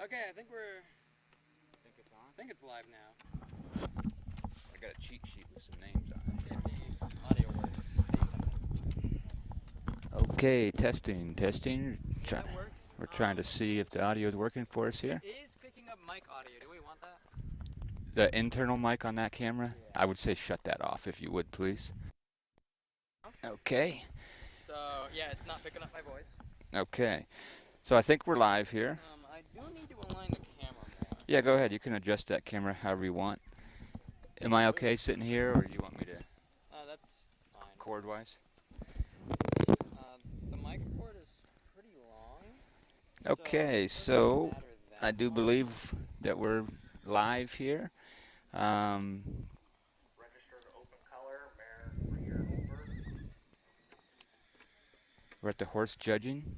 Okay, I think It's on? I think it's live now. I got a cheat sheet with some names on Let's see if the audio works. Say something. it. Okay, testing. That works. We're trying to see if the audio is working for us here. It is picking up mic audio. Do we want that? The internal mic on that camera, Yeah. I would say shut that off if you would, please. Okay. So yeah, it's not picking up my voice. Okay. So I think we're live here. I do need to align the camera more. Yeah, go ahead. You can adjust that camera however you want. Am I okay sitting here, or do you want me to That's fine. cord-wise? The mic cord is pretty long. Okay, so I do believe that we're live here. Registered open color, mare 3 or over. We're at the horse judging.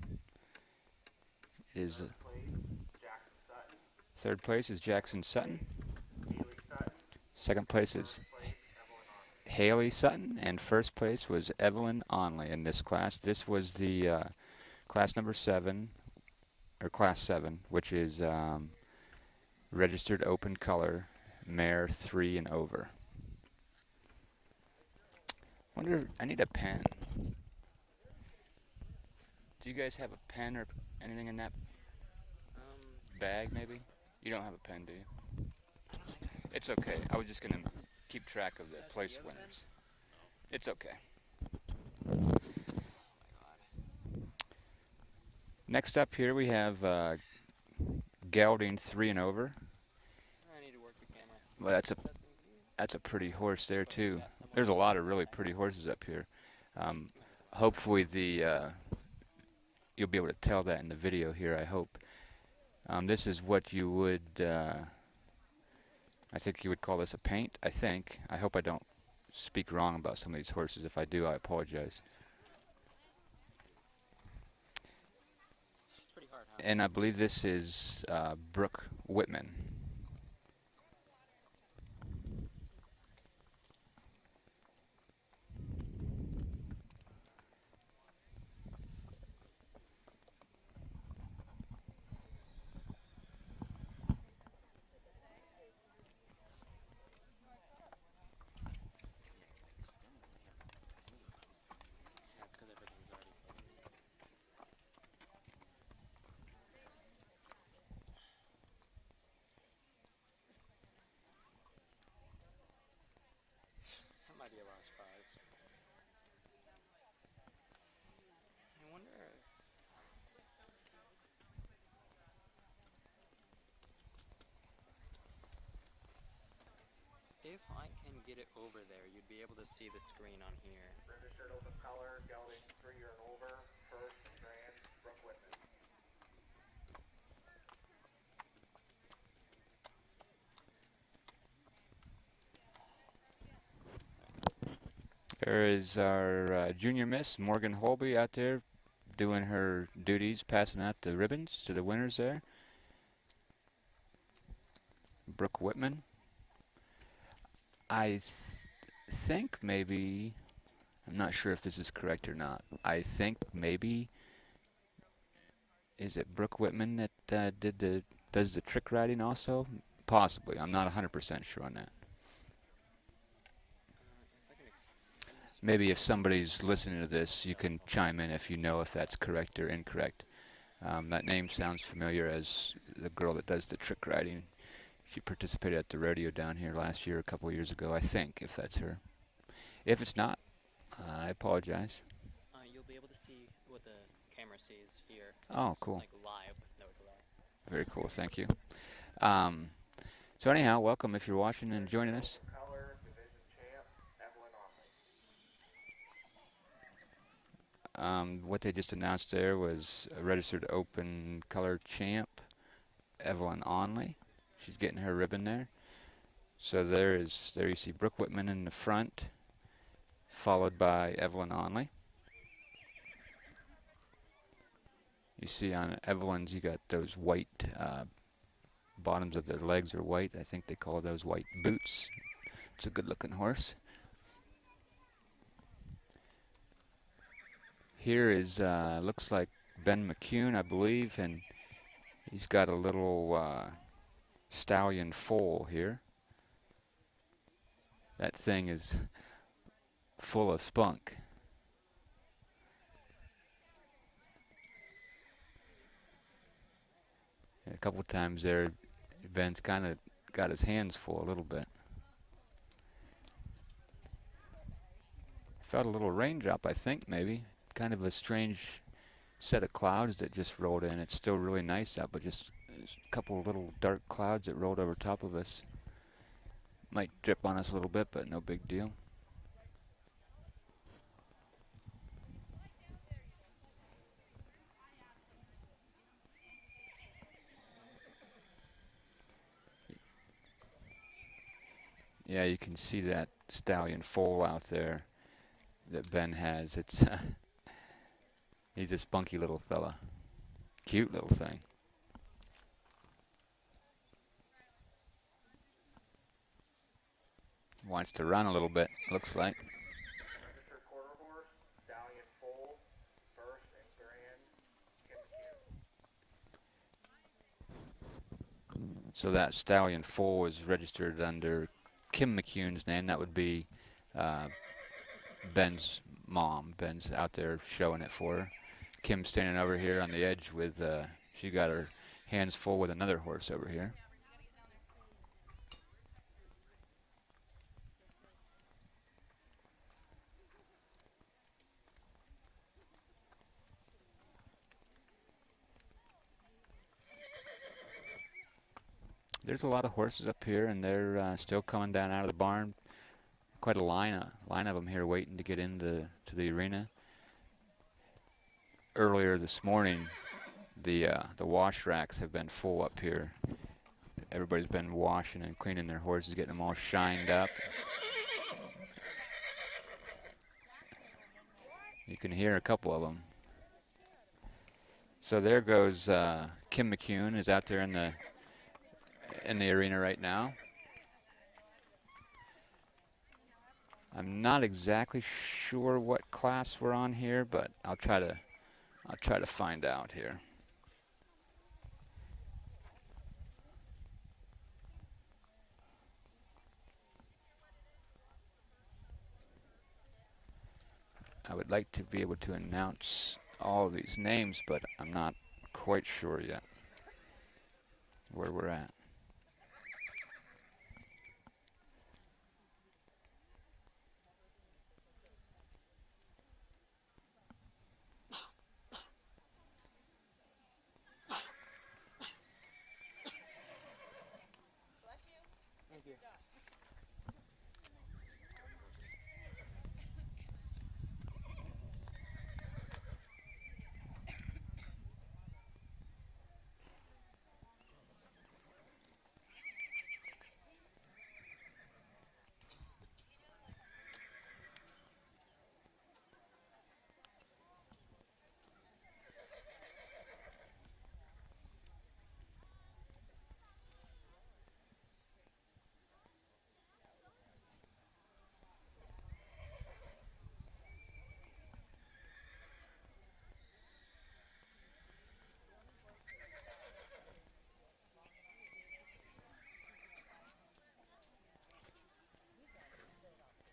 Is Third place, Jackson Sutton. third place is Jackson Sutton. Haley Sutton. Second place is First place, Evelyn Arnold. Haley Sutton, and first place was Evelyn Onley in this class. This was the class number 7, or class 7, which is registered open color, mare 3 and over. Wonder, I need a pen. Do you guys have a pen or anything in that bag, maybe? You don't have a pen, do you? It's okay. I was just going to keep track of the place winners. It's okay. Next up here we have gelding 3 and over. I need to work the camera. Well, that's a pretty horse there too. There's a lot of really pretty horses up here. Hopefully you'll be able to tell that in the video here, I hope. This is what you would, I think you would call this a paint, I think. I hope I don't speak wrong about some of these horses. If I do, I apologize. It's pretty hard, huh? And I believe this is Brooke Whitman. That's because everything's already hidden. That might be a lost cause. I wonder if I can get it over there, you'd be able to see the screen on here. Registered open color, gelding 3 or over. First and grand, Brooke Whitman. There is our junior miss, Morgan Holby, out there doing her duties, passing out the ribbons to the winners there. Brooke Whitman. I think maybe, I'm not sure if this is correct or not. I think maybe, is it Brooke Whitman that does the trick riding also? Possibly. I'm not 100% sure on that. If I can extend this. Maybe if somebody's listening to this, you can chime in if you know if that's correct or incorrect. That name sounds familiar as the girl that does the trick riding. She participated at the rodeo down here last year, a couple of years ago, I think, if that's her. If it's not, I apologize. You'll be able to see what the camera sees here. Oh, It's, cool. Like live with no delay. Very cool, thank you. So anyhow, welcome if you're watching and joining us. Open color, division champ, Evelyn Arnold. What they just announced there was a registered open color champ, Evelyn Onley. She's getting her ribbon there. So there you see Brooke Whitman in the front, followed by Evelyn Onley. You see on Evelyn's, you got those white bottoms of their legs are white. I think they call those white boots. It's a good looking horse. Here is looks like Ben McCune, I believe, and He's got a little stallion foal here. That thing is full of spunk. And a couple times there, Ben's kind of got his hands full a little bit. Felt a little raindrop, I think, maybe. Kind of a strange set of clouds that just rolled in. It's still really nice out, but just a couple of little dark clouds that rolled over top of us. Might drip on us a little bit, but no big deal. Yeah, you can see that stallion foal out there that Ben has. It's he's a spunky little fella. Cute little thing. Wants to run a little bit, looks like. Registered quarter horse, stallion foal, first and grand, Kim McCune. So that stallion foal is registered under Kim McCune's name. That would be Ben's mom. Ben's out there showing it for her. Kim's standing over here on the edge with, she got her hands full with another horse over here. There's a lot of horses up here, and they're still coming down out of the barn. Quite a line of them here waiting to get into the arena. Earlier this morning, the wash racks have been full up here. Everybody's been washing and cleaning their horses, getting them all shined up. You can hear a couple of them. So there goes Kim McCune is out there in the arena right now. I'm not exactly sure what class we're on here, but I'll try to find out here. I would like to be able to announce all of these names, but I'm not quite sure yet where we're at.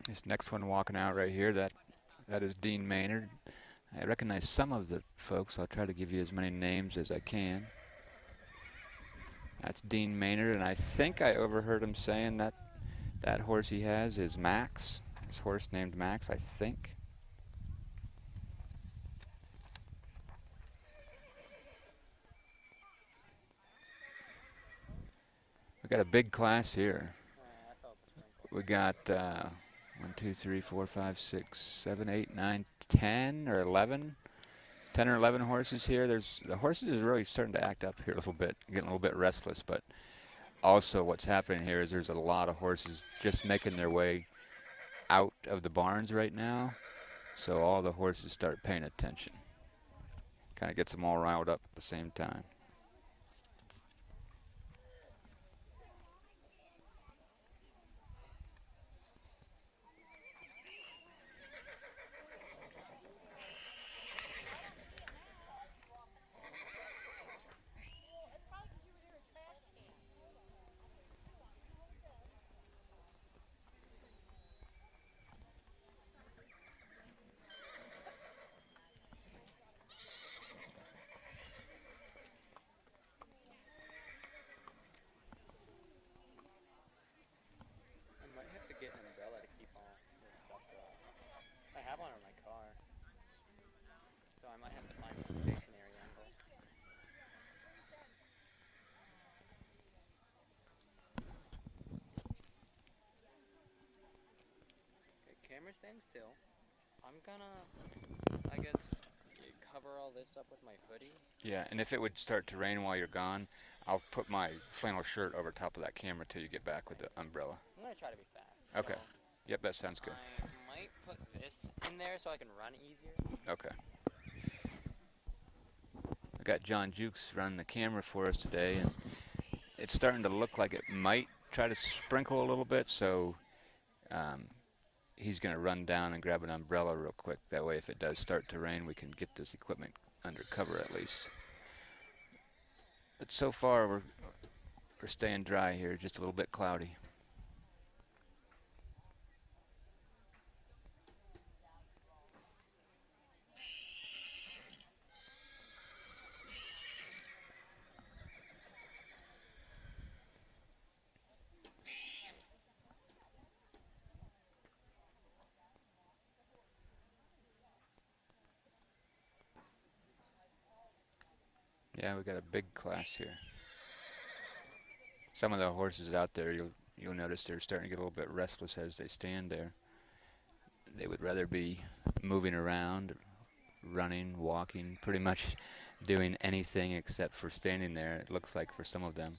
This next one walking out right here, that is Dean Maynard. I recognize some of the folks. I'll try to give you as many names as I can. That's Dean Maynard, and I think I overheard him saying that that horse he has is Max. His horse named Max, I think. We got a big class here. We got 1, 2, 3, 4, 5, 6, 7, 8, 9, 10 or 11. 10 or 11 horses here. The horses is really starting to act up here a little bit, getting a little bit restless, but also what's happening here is there's a lot of horses just making their way out of the barns right now. So all the horses start paying attention. Kind of gets them all riled up at the same time. stand still. I'm gonna, I guess, cover all this up with my hoodie. Yeah, and if it would start to rain while you're gone, I'll put my flannel shirt over top of that camera till you get back with the umbrella. I'm gonna try to be fast. Okay. So Yep, that sounds good. I might put this in there so I can run easier. Okay. I got John Jukes running the camera for us today, and it's starting to look like it might try to sprinkle a little bit, so he's going to run down and grab an umbrella real quick. That way, if it does start to rain, we can get this equipment under cover at least. But so far, we're staying dry here, just a little bit cloudy. Yeah, we got a big class here. Some of the horses out there, you'll notice they're starting to get a little bit restless as they stand there. They would rather be moving around, running, walking, pretty much doing anything except for standing there, it looks like, for some of them.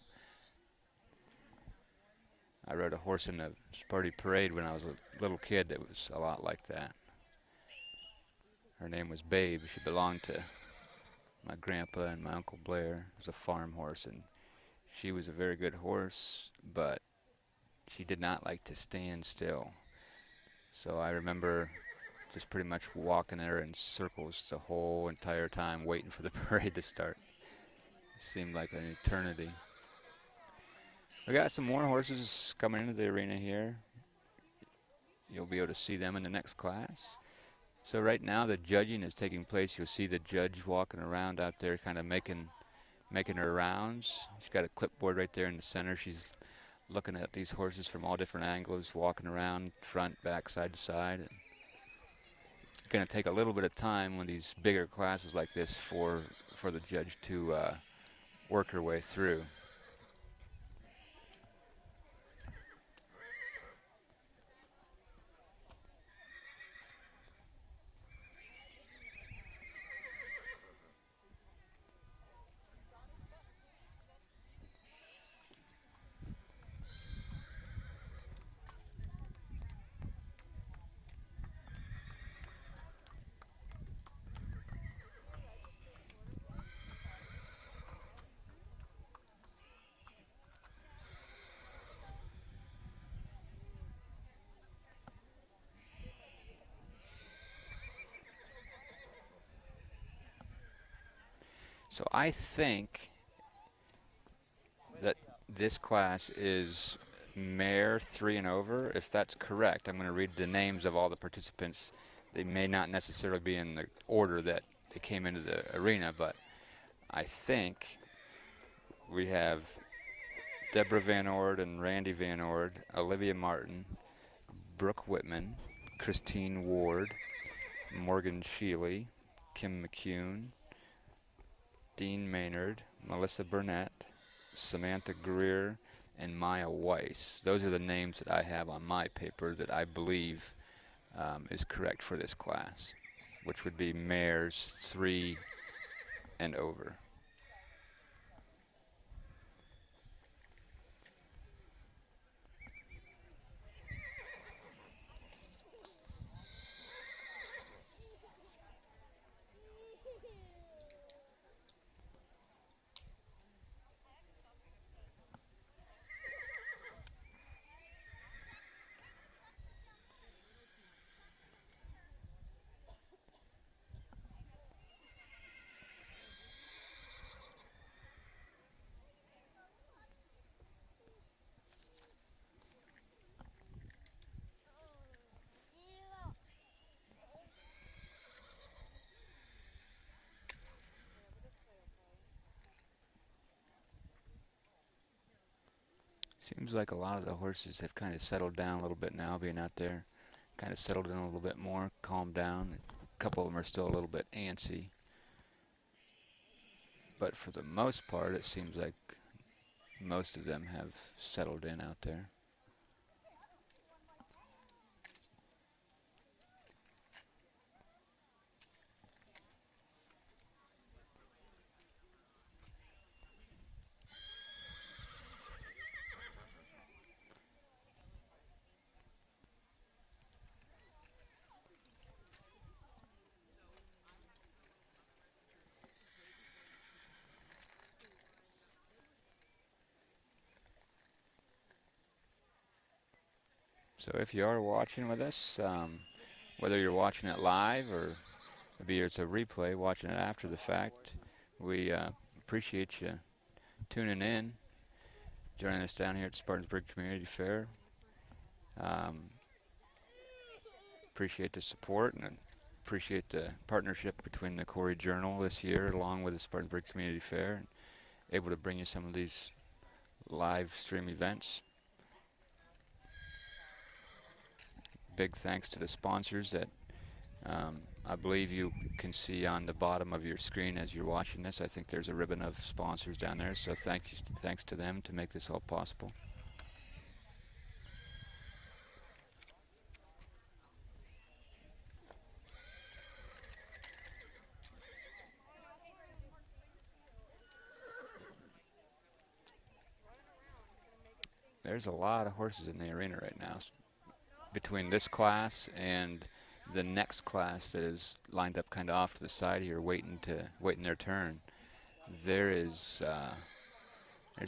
I rode a horse in the Sparty parade when I was a little kid that was a lot like that. Her name was Babe. She belonged to my grandpa and my Uncle Blair. It was a farm horse, and she was a very good horse, but she did not like to stand still. So I remember just pretty much walking her in circles the whole entire time, waiting for the parade to start. It seemed like an eternity. We got some more horses coming into the arena here. You'll be able to see them in the next class. So right now the judging is taking place. You'll see the judge walking around out there, kind of making her rounds. She's got a clipboard right there in the center. She's looking at these horses from all different angles, walking around, front, back, side to side. It's going to take a little bit of time when these bigger classes like this for the judge to work her way through. So I think that this class is mare 3 and over. If that's correct, I'm going to read the names of all the participants. They may not necessarily be in the order that they came into the arena, but I think we have Deborah Van Ord and Randy Van Ord, Olivia Martin, Brooke Whitman, Christine Ward, Morgan Sheely, Kim McCune, Dean Maynard, Melissa Burnett, Samantha Greer, and Maya Weiss. Those are the names that I have on my paper that I believe is correct for this class, which would be mares 3 and over. Seems like a lot of the horses have kind of settled down a little bit now, being out there. Kind of settled in a little bit more, calmed down. A couple of them are still a little bit antsy. But for the most part, it seems like most of them have settled in out there. So if you are watching with us, whether you're watching it live or maybe it's a replay, watching it after the fact, we appreciate you tuning in, joining us down here at Spartansburg Community Fair. Appreciate the support and appreciate the partnership between the Corey Journal this year along with the Spartansburg Community Fair, and able to bring you some of these live stream events. Big thanks to the sponsors that I believe you can see on the bottom of your screen as you're watching this. I think there's a ribbon of sponsors down there, so thanks to them to make this all possible. There's a lot of horses in the arena right now. Between this class and the next class that is lined up kind of off to the side here, waiting their turn, there's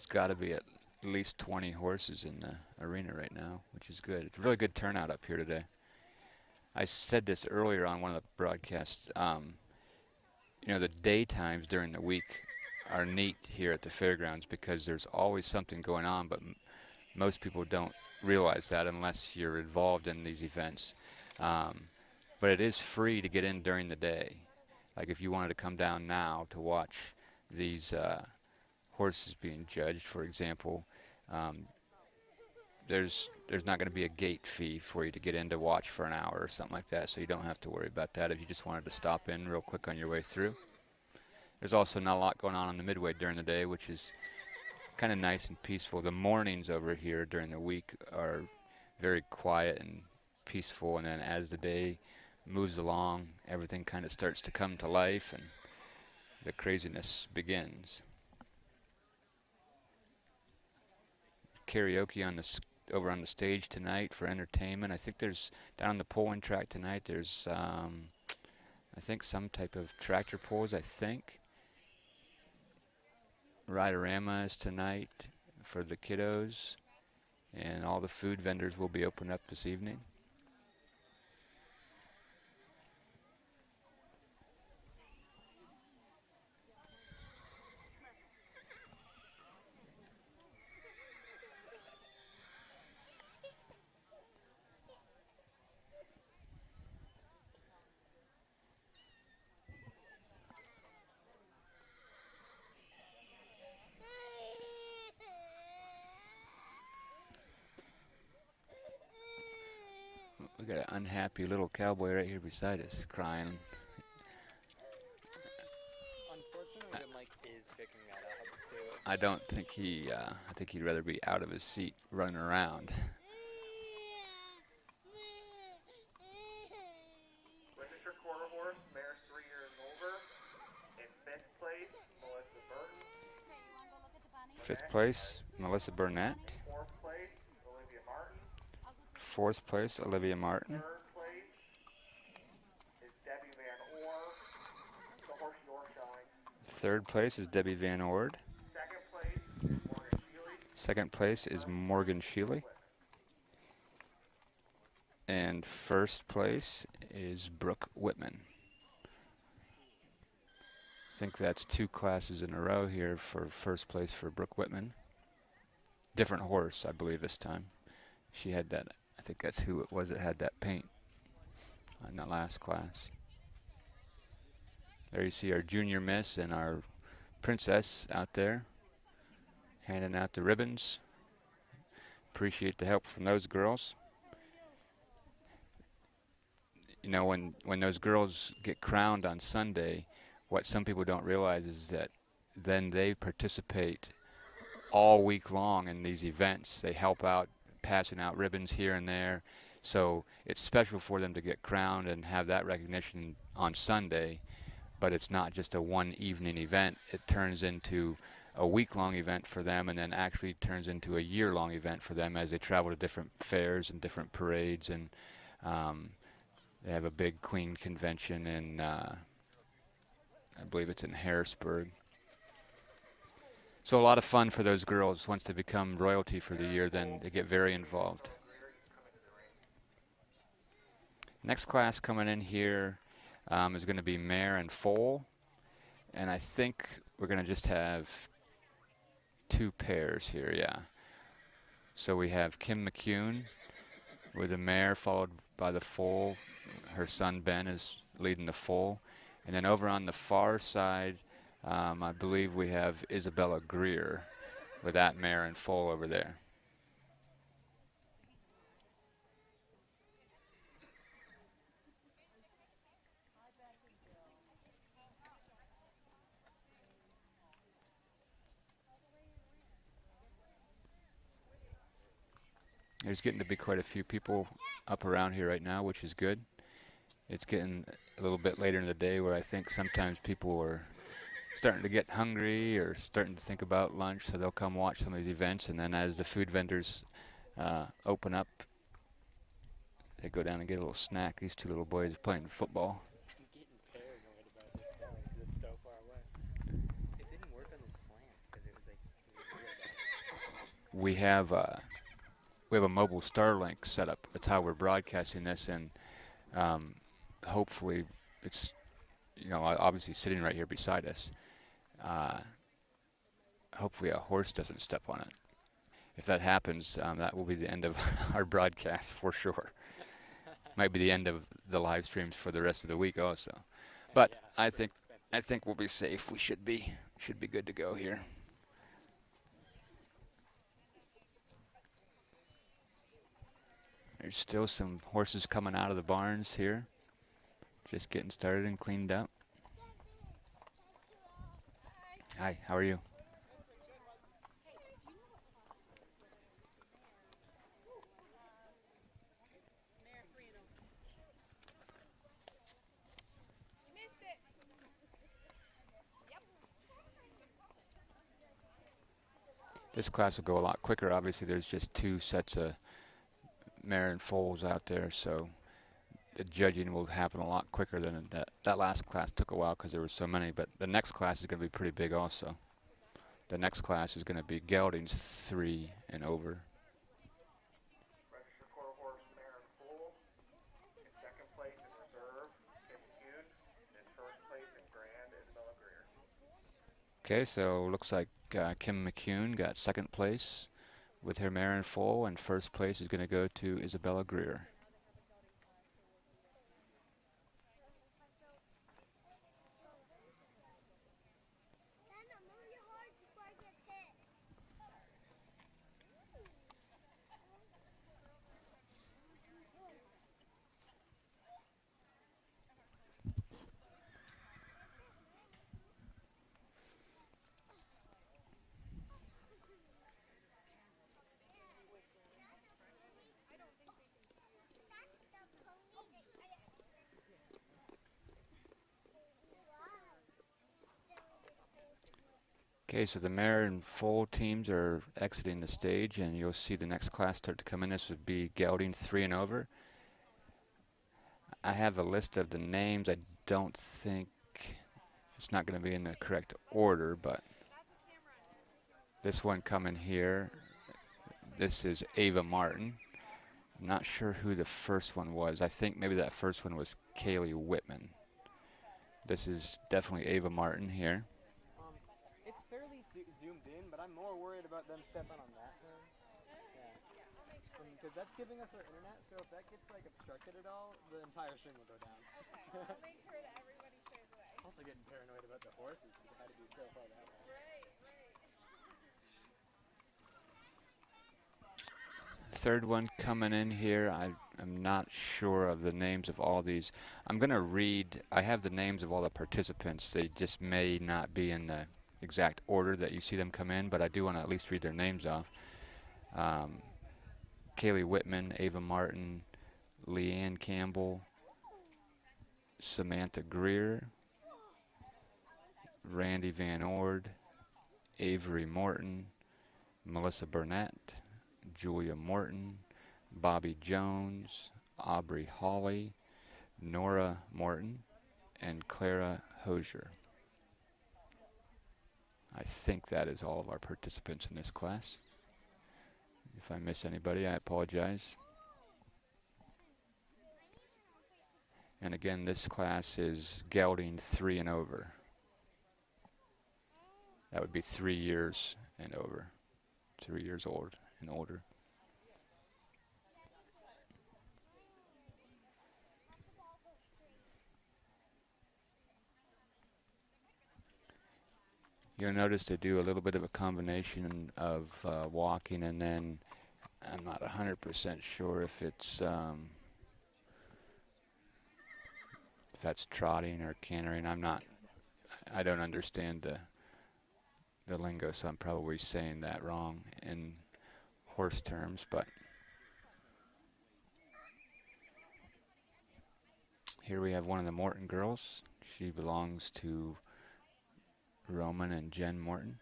got to be at least 20 horses in the arena right now, which is good. It's a really good turnout up here today. I said this earlier on one of the broadcasts. The daytimes during the week are neat here at the fairgrounds because there's always something going on, but most people don't realize that unless you're involved in these events. But it is free to get in during the day. Like if you wanted to come down now to watch these horses being judged, for example, there's not going to be a gate fee for you to get in to watch for an hour or something like that, so you don't have to worry about that if you just wanted to stop in real quick on your way through. There's also not a lot going on the midway during the day, which is kind of nice and peaceful. The mornings over here during the week are very quiet and peaceful, and then as the day moves along, everything kind of starts to come to life and the craziness begins. Karaoke over on the stage tonight for entertainment. I think there's down on the pulling track tonight. There's I think some type of tractor pulls. I think Riderama is tonight for the kiddos, and all the food vendors will be open up this evening. We got an unhappy little cowboy right here beside us, crying. Unfortunately, the mic is picking that up too. I don't think I think he'd rather be out of his seat running around. Registered quarter horse, mare 3 years and over. In 5th place, Melissa Burton. 5th place, Melissa Burnett. 4th place, Olivia Martin. 4th place, Olivia Martin. 3rd place is Debbie Van Orr. The horse Your Shine. 3rd place is Debbie Van Ord. 2nd place is Morgan Shealy. 2nd place is Morgan Shealy. And 1st place is Brooke Whitman. I think that's 2 classes in a row here for 1st place for Brooke Whitman. Different horse, I believe, this time. She had that, I think that's who it was that had that paint in that last class. There you see our junior miss and our princess out there handing out the ribbons. Appreciate the help from those girls. You know, when those girls get crowned on Sunday, what some people don't realize is that then they participate all week long in these events. They help out, passing out ribbons here and there. So it's special for them to get crowned and have that recognition on Sunday, but it's not just a one evening event. It turns into a week-long event for them, and then actually turns into a year-long event for them as they travel to different fairs and different parades. And they have a big Queen convention in, I believe it's in Harrisburg. So a lot of fun for those girls. Once they become royalty for the year, then they get very involved. Next class coming in here is going to be mare and foal, and I think we're going to just have 2 pairs here, yeah. So we have Kim McCune with the mare, followed by the foal. Her son Ben is leading the foal. And then over on the far side, I believe we have Isabella Greer with that mare and foal over there. There's getting to be quite a few people up around here right now, which is good. It's getting a little bit later in the day where I think sometimes people are starting to get hungry or starting to think about lunch, so they'll come watch some of these events, and then as the food vendors open up, they go down and get a little snack. These 2 little boys are playing football. I'm getting paranoid about this stalling because it's so far away. It didn't work on the slant because it was like We have a mobile Starlink set up. That's how we're broadcasting this, and hopefully it's, you know, obviously sitting right here beside us. Hopefully a horse doesn't step on it. If that happens, that will be the end of our broadcast for sure. Might be the end of the live streams for the rest of the week also. But yeah, I think we'll be safe. We should be good to go here. There's still some horses coming out of the barns here. Just getting started and cleaned up. Hi, how are you? This class will go a lot quicker. Obviously, there's just 2 sets of mare and foals out there, so the judging will happen a lot quicker than that last class took a while because there were so many. But the next class is going to be pretty big also. The next class is going to be geldings 3 and over. Registered quarter horse, mare and foal. In second place in reserve, Kim Hughes. In first place in grand, Isabella Greer. Okay, so looks like Kim McCune got second place with her mare and foal, and first place is going to go to Isabella Greer. Okay, so the mare and foal teams are exiting the stage, and you'll see the next class start to come in. This would be gelding 3 and over. I have a list of the names. I don't think it's not going to be in the correct order, but this one coming here, this is Ava Martin. I'm not sure who the first one was. I think maybe that first one was Kaylee Whitman. This is definitely Ava Martin here. it's fairly zoomed in, but I'm more worried about them stepping on that turn. Yeah. Because that's giving us our internet, so if that gets like obstructed at all, the entire stream will go down. Okay, I'll make sure that everybody stays away. Also getting paranoid about the horses because it had to be so far that way. Right. Third one coming in here. I'm not sure of the names of all these. I'm going to read. I have the names of all the participants. They just may not be in the exact order that you see them come in, but I do want to at least read their names off. Kaylee Whitman, Ava Martin, Leanne Campbell, Samantha Greer, Randy Van Ord, Avery Morton, Melissa Burnett, Julia Morton, Bobby Jones, Aubrey Hawley, Nora Morton, and Clara Hosier. I think that is all of our participants in this class. If I miss anybody, I apologize. And again, this class is gelding 3 and over. That would be 3 years and over. 3 years old and older. You'll notice they do a little bit of a combination of walking, and then I'm not 100% sure if that's trotting or cantering. I don't understand the lingo, so I'm probably saying that wrong in horse terms, but here we have one of the Morton girls. She belongs to Roman and Jen Morton,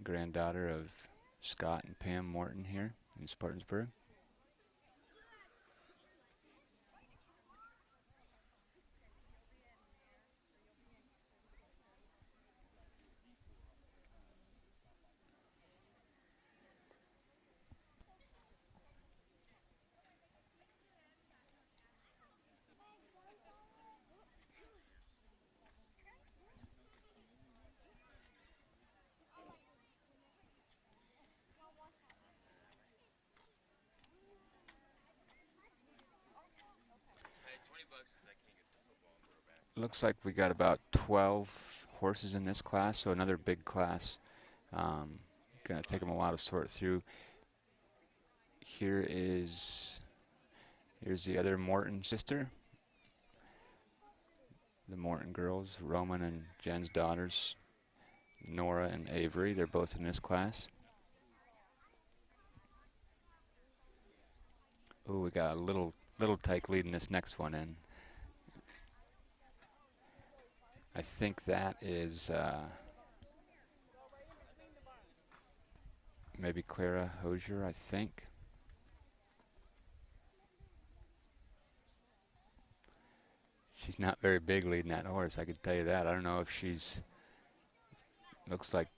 granddaughter of Scott and Pam Morton here in Spartansburg. Looks like we got about 12 horses in this class, so another big class. Gonna take them a while to sort through. Here's the other Morton sister. The Morton girls, Roman and Jen's daughters, Nora and Avery. They're both in this class. Ooh, we got a little tyke leading this next one in. I think that is maybe Clara Hosier, I think. She's not very big leading that horse, I can tell you that. I don't know if looks like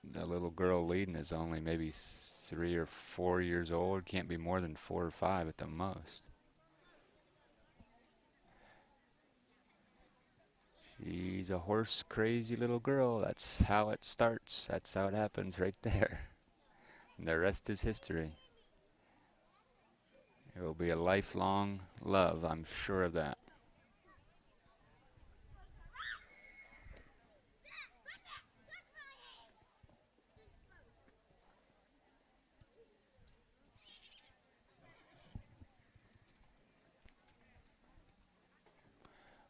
the little girl leading is only maybe 3 or 4 years old. Can't be more than 4 or 5 at the most. She's a horse crazy little girl. That's how it starts. That's how it happens right there. And the rest is history. It will be a lifelong love, I'm sure of that.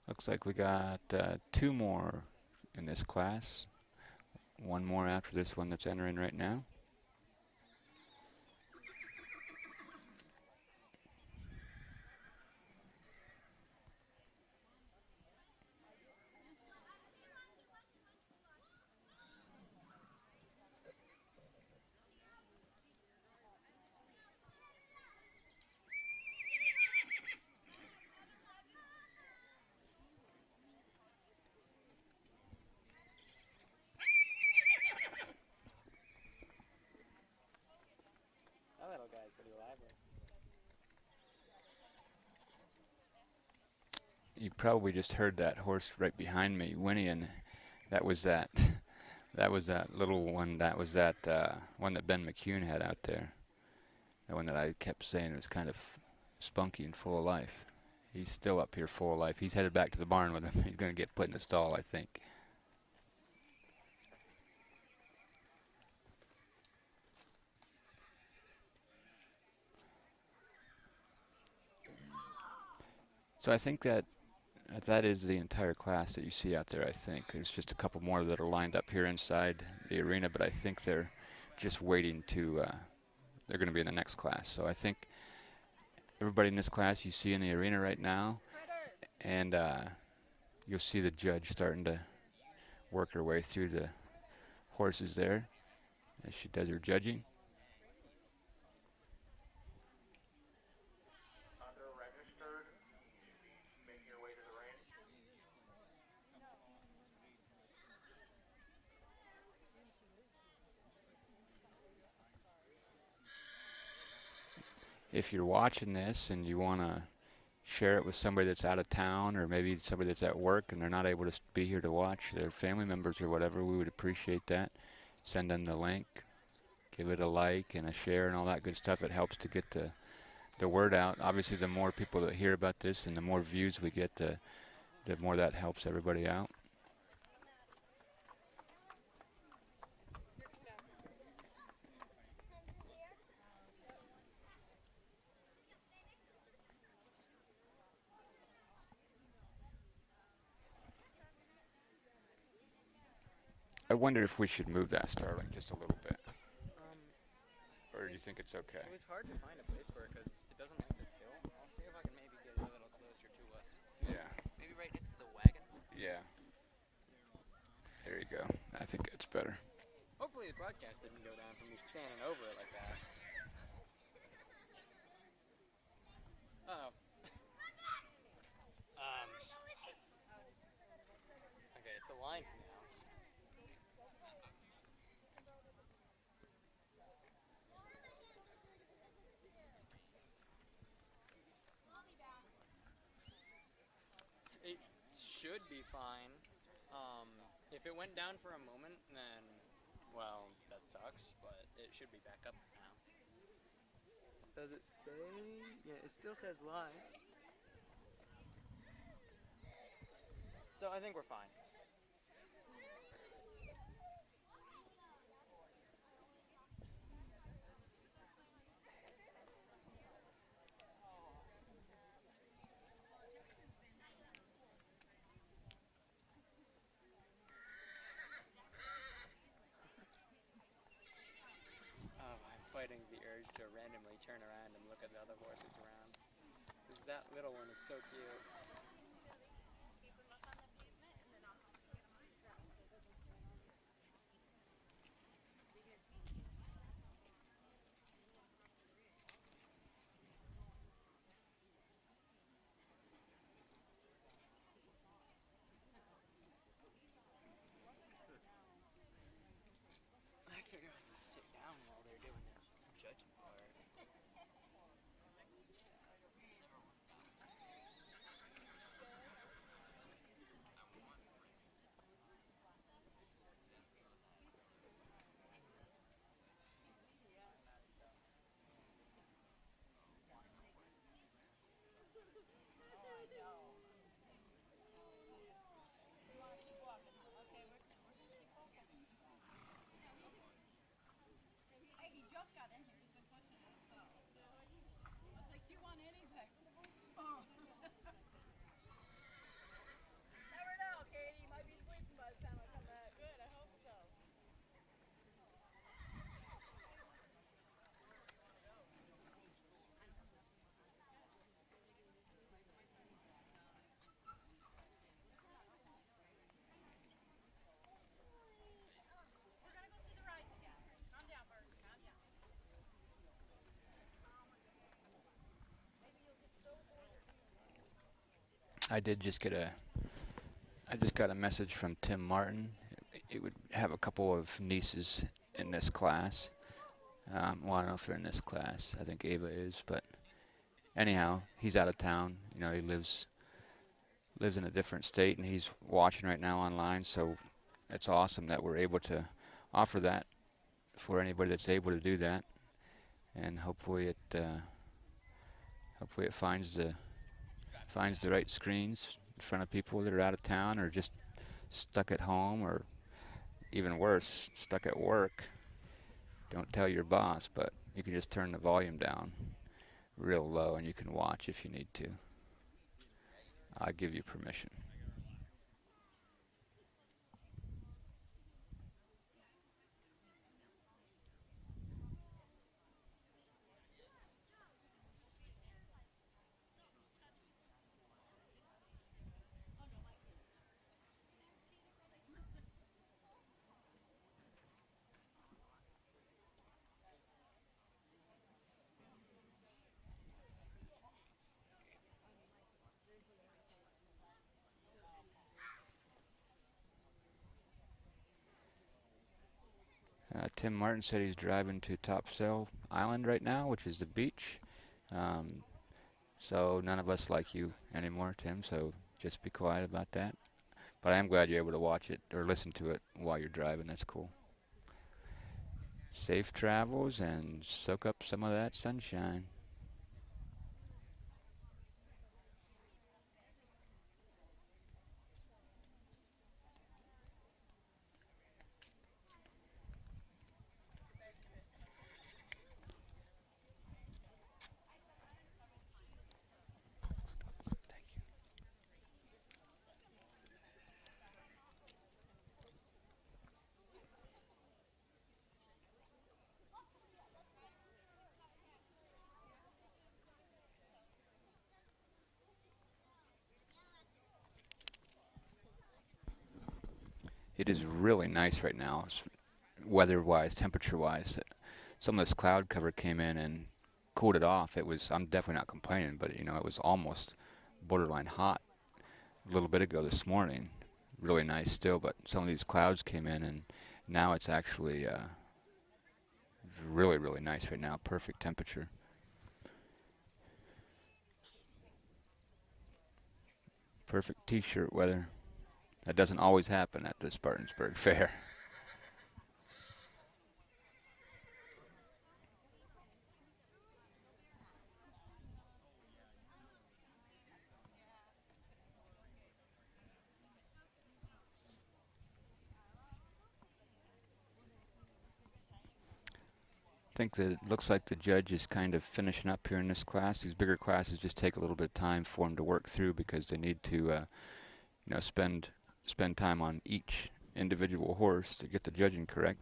Looks like we got 2 more in this class. 1 more after this one that's entering right now. That little guy's pretty lively. You probably just heard that horse right behind me whinnying. That was that little one. That was that one that Ben McCune had out there. The one that I kept saying was kind of spunky and full of life. He's still up here full of life. He's headed back to the barn with him. He's going to get put in the stall, I think. So I think that is the entire class that you see out there, I think. There's just a couple more that are lined up here inside the arena, but I think they're just waiting to, they're going to be in the next class. So I think everybody in this class you see in the arena right now, and you'll see the judge starting to work her way through the horses there as she does her judging. Under-registered, making your way to the range. If you're watching this and you want to share it with somebody that's out of town, or maybe somebody that's at work and they're not able to be here to watch, their family members or whatever, we would appreciate that. Send them the link, give it a like and a share and all that good stuff. It helps to get the word out. Obviously, the more people that hear about this and the more views we get, the more that helps everybody out. I wonder if we should move that Starlink just a little bit, Um, or do you think it's okay? it was hard to find a place for it because it doesn't like the tilt. I'll see if I can maybe get it a little closer to us. Yeah. Maybe right next to the wagon. Yeah. There you go. I think that's better. Hopefully the broadcast didn't go down from me standing over it like that. Oh. Okay, it's aligned now. It should be fine. If it went down for a moment, then, well, that sucks, but it should be back up now. Does it say? Yeah, it still says live. So I think we're fine. Oh, I'm fighting the urge to randomly turn around and look at the other horses around. Because that little one is so cute. I figure I can sit down while they're doing the judging part. Hey, he just got in here. He's been pushing himself. I was like, do you want in? He's like, oh. Never know, Katie. You might be sleeping by the time I come back. Good, I hope so. We're gonna go see the rides again. Calm down, Bert. Calm down. Maybe you'll get so bored. I just got a message from Tim Martin. It would have a couple of nieces in this class. Well, I don't know if they're in this class. I think Ava is, but anyhow, he's out of town. You know, he lives in a different state, and he's watching right now online. So it's awesome that we're able to offer that for anybody that's able to do that, and hopefully it finds the right screens in front of people that are out of town or just stuck at home, or even worse, stuck at work. Don't tell your boss, but you can just turn the volume down real low and you can watch if you need to. I give you permission. Tim Martin said he's driving to Topsail Island right now, which is the beach. So none of us like you anymore, Tim, so just be quiet about that. But I am glad you're able to watch it or listen to it while you're driving. That's cool. Safe travels and soak up some of that sunshine. It is really nice right now, weather-wise, temperature-wise. Some of this cloud cover came in and cooled it off. I'm definitely not complaining, but it was almost borderline hot a little bit ago this morning. Really nice still, but some of these clouds came in and now it's actually really, really nice right now. Perfect temperature. Perfect t-shirt weather. That doesn't always happen at the Spartansburg Fair. I think that it looks like the judge is kind of finishing up here in this class. These bigger classes just take a little bit of time for them to work through because they need to, spend time on each individual horse to get the judging correct.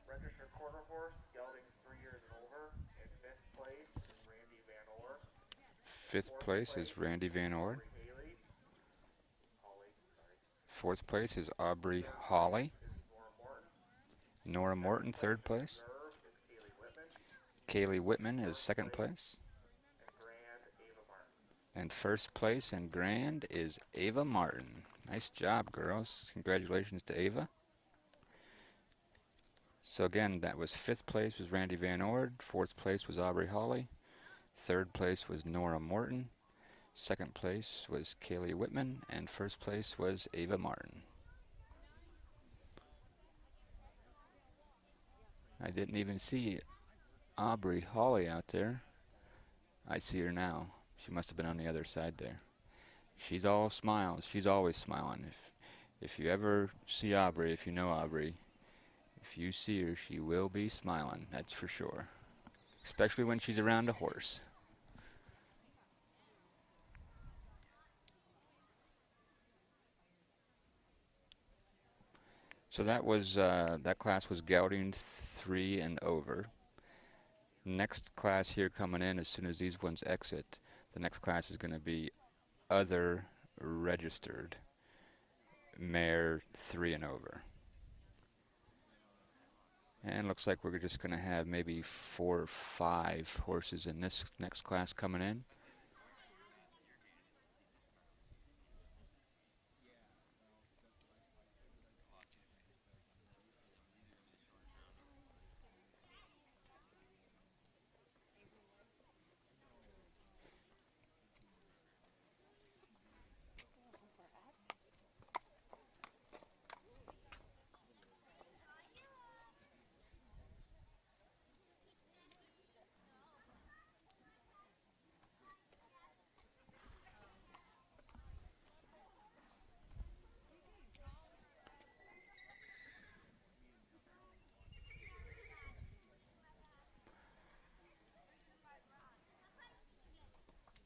Registered quarter horse, geldings 3 years and over. In 5th place is Randy Van Orr. Fifth 4th place is Randy Van Ord. Aubrey Holly, sorry. Fourth place is Aubrey Holly. Is Nora Morton. Nora Morton, third place. Reserve is Kaylee Whitman. Kaylee Whitman is second place. And Grand, Ava Martin. And first place in Grand is Ava Martin. Nice job, girls. Congratulations to Ava. So again, that was fifth place was Randy Van Ord. Fourth place was Aubrey Holly. Third place was Nora Morton. Second place was Kaylee Whitman. And first place was Ava Martin. I didn't even see Aubrey Holly out there. I see her now. She must have been on the other side there. She's all smiles. She's always smiling. If you ever see Aubrey, if you know Aubrey, if you see her, she will be smiling. That's for sure. Especially when she's around a horse. So that class was gelding 3 and over. Next class here coming in, as soon as these ones exit, the next class is going to be other registered mare 3 and over. And looks like we're just going to have maybe 4 or 5 horses in this next class coming in.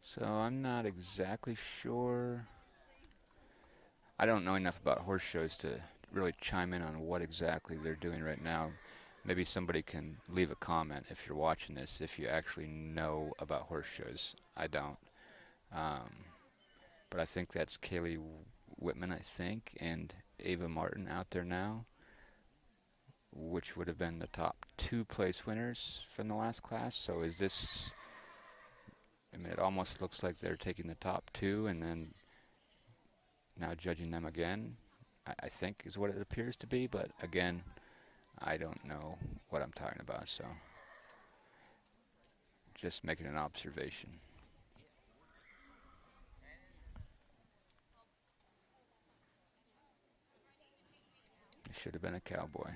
So I'm not exactly sure. I don't know enough about horse shows to really chime in on what exactly they're doing right now. Maybe somebody can leave a comment if you're watching this, if you actually know about horse shows. I don't. Um, but I think that's Kaylee Whitman, I think, and Ava Martin out there now, which would have been the top 2 place winners from the last class. So is this, I mean, it almost looks like they're taking the top 2 and then now judging them again, I think is what it appears to be. But again, I don't know what I'm talking about, so just making an observation. It should have been a cowboy.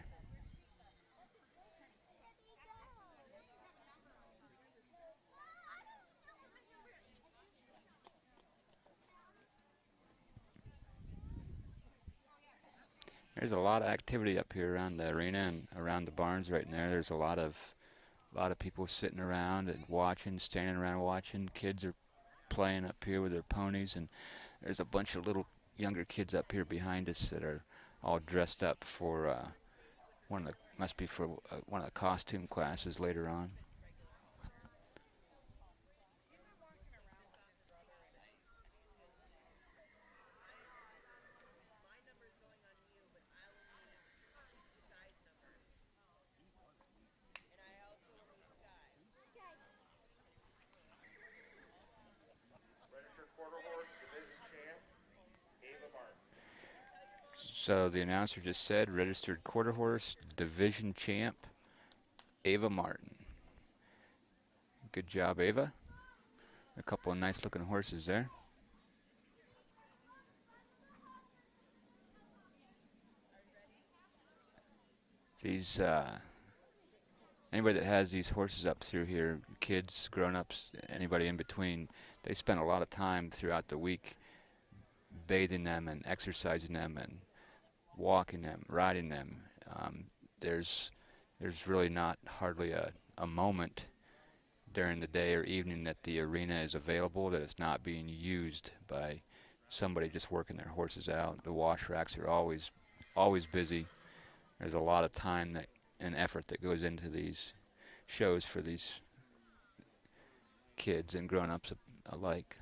There's a lot of activity up here around the arena and around the barns right there. There's a lot of people sitting around and watching, standing around watching. Kids are playing up here with their ponies, and there's a bunch of little younger kids up here behind us that are all dressed up for must be for one of the costume classes later on. Registered quarter horse division champ, Ava Martin. So the announcer just said registered quarter horse division champ Ava Martin. Good job, Ava. A couple of nice looking horses there. These anybody that has these horses up through here, kids, grown-ups, anybody in between, they spend a lot of time throughout the week bathing them and exercising them and walking them, riding them. There's really not hardly a moment during the day or evening that the arena is available that it's not being used by somebody just working their horses out. The wash racks are always busy. There's a lot of time and effort that goes into these shows for these kids and grown-ups alike.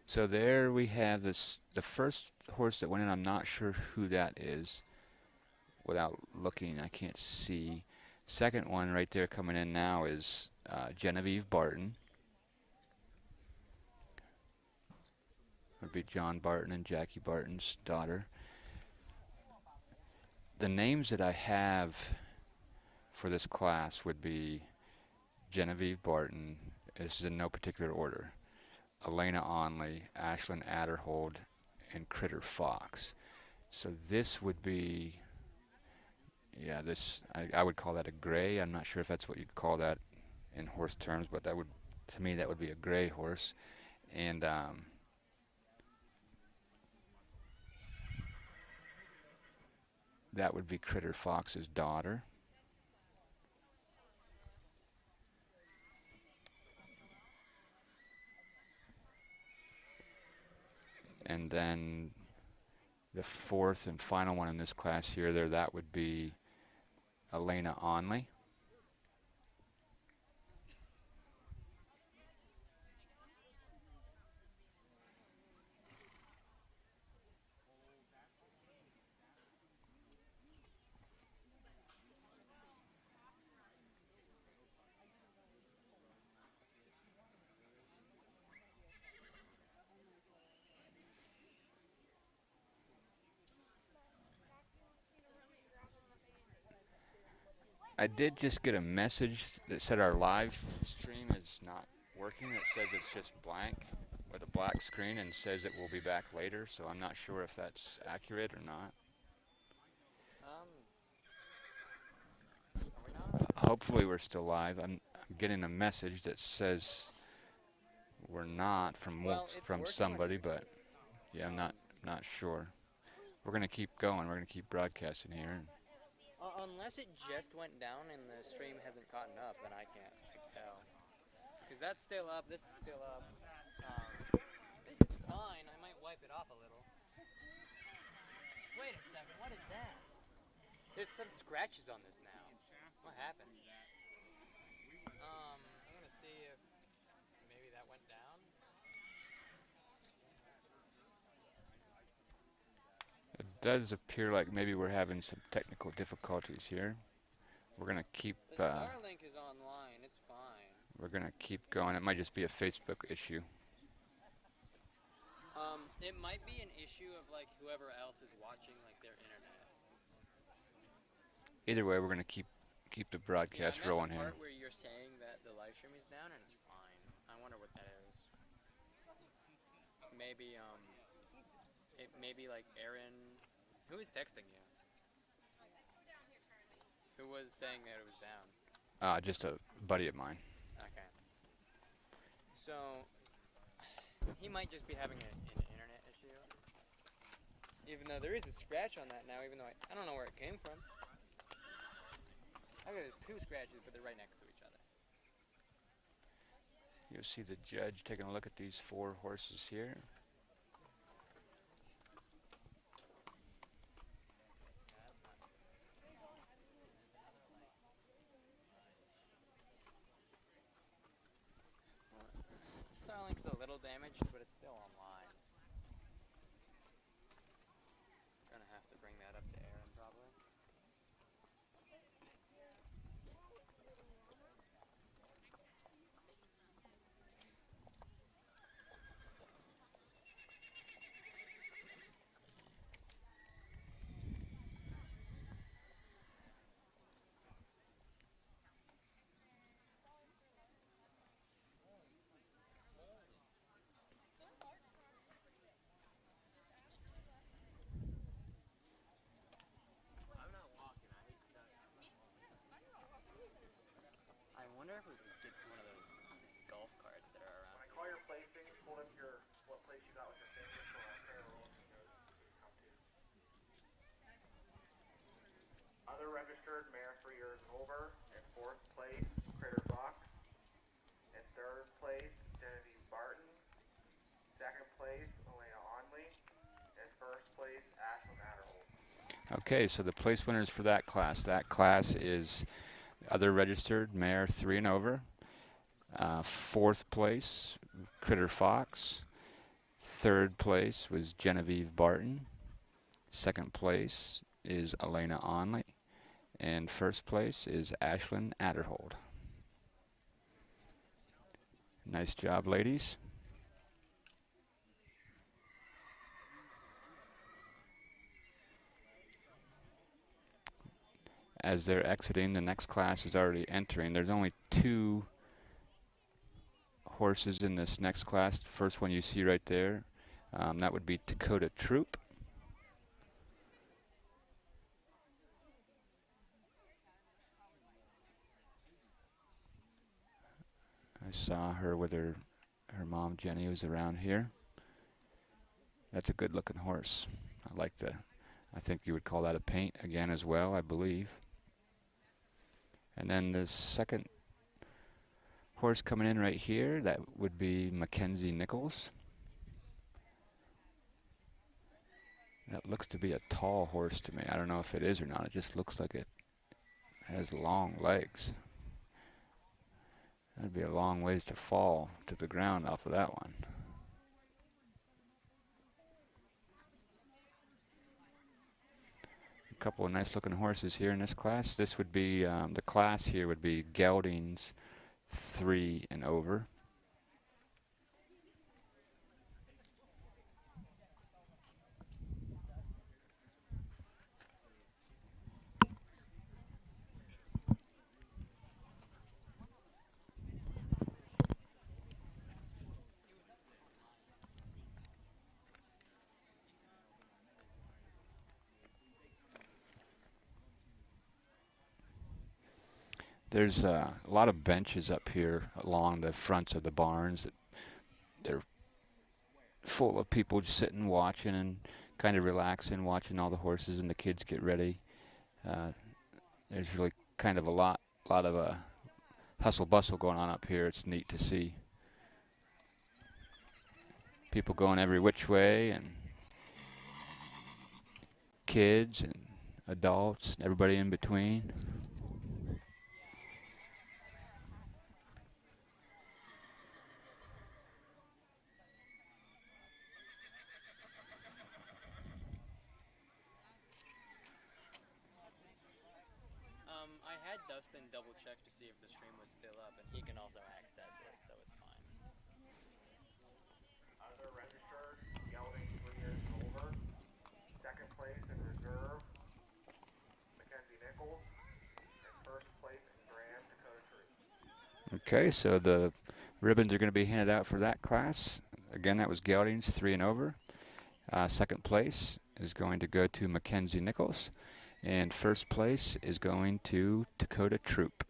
So there we have the first horse that went in. I'm not sure who that is. Without looking, I can't see. Second one right there coming in now is Genevieve Barton. Would be John Barton and Jackie Barton's daughter. The names that I have for this class would be Genevieve Barton. This is in no particular order. Elena Onley, Ashlyn Adderhold, and Critter Fox. So this would be, yeah, this I would call that a gray. I'm not sure if that's what you'd call that in horse terms, but that would, to me, that would be a gray horse. And that would be Critter Fox's daughter. And then the fourth and final one in this class here, that would be Elena Onley. I did just get a message that said our live stream is not working. It says it's just blank with a black screen and says it will be back later, so I'm not sure if that's accurate or not. Are we not? Hopefully we're still live. I'm getting a message that says we're not from Working somebody, when but yeah, I'm not sure. We're gonna keep going. We're gonna keep broadcasting here. Unless it just went down and the stream hasn't caught up, then I can't tell. Because Because that's still up, this is still up. This is fine, I might wipe it off a little. Wait a second, what is that? There's some scratches on this now. What happened? I'm gonna see if maybe that went down. It does appear like maybe we're having some technical difficulties here. We're gonna keep. The Starlink is online. It's fine. We're gonna keep going. It might just be a Facebook issue. It might be an issue of like whoever else is watching like their internet. Either way, we're gonna keep the broadcast I'm at rolling the here. part where you're saying that the live stream is down and it's fine. I wonder what that is. Maybe it maybe like Aaron, who is texting you? Who was saying that it was down? Just a buddy of mine. Okay. So he might just be having an internet issue. Even though there is a scratch on that now, even though I don't know where it came from. Okay, there's two scratches, but they're right next to each other. You'll see the judge taking a look at these 4 horses here. Starlink's a little damaged, but it's still online. Gonna have to bring that up to Aaron probably. I wonder if we could get one of those golf carts that are When around. I call your placings, hold up what place you got with your finger so I'll pair roll and come to. Other registered, mare 3 years and over. In 4th place, Critter Fox. In 3rd place, Genevieve Barton. 2nd place, Elena Onley. In 1st place, Ashlyn Adderhold. Okay, so the place winners for that class. That class is other registered, mare 3 and over. 4th place, Critter Fox. 3rd place was Genevieve Barton. 2nd place is Elena Onley. And 1st place is Ashlyn Adderhold. Nice job, ladies. As they're exiting, the next class is already entering. There's only 2 horses in this next class. The first one you see right there, that would be Dakota Troop. I saw her with her mom Jenny, who's around here. That's a good looking horse. I think you would call that a paint again as well, I believe. And then the second horse coming in right here, that would be Mackenzie Nichols. That looks to be a tall horse to me. I don't know if it is or not. It just looks like it has long legs. That'd be a long ways to fall to the ground off of that one. A couple of nice looking horses here in this class. This would be, the class here would be geldings 3 and over. There's a lot of benches up here along the fronts of the barns. They're full of people just sitting, watching, and kind of relaxing, watching all the horses and the kids get ready. There's really kind of a lot of hustle bustle going on up here. It's neat to see people going every which way, and kids and adults and everybody in between. I had Dustin double check to see if the stream was still up, and he can also access it, so it's fine. Other registered, gelding 3 years and over. Second place in reserve, Mackenzie Nichols. And first place in Grand, Dakota Troop. Okay, so the ribbons are going to be handed out for that class. Again, that was geldings 3 and over. Second place is going to go to Mackenzie Nichols, and first place is going to Dakota Troop.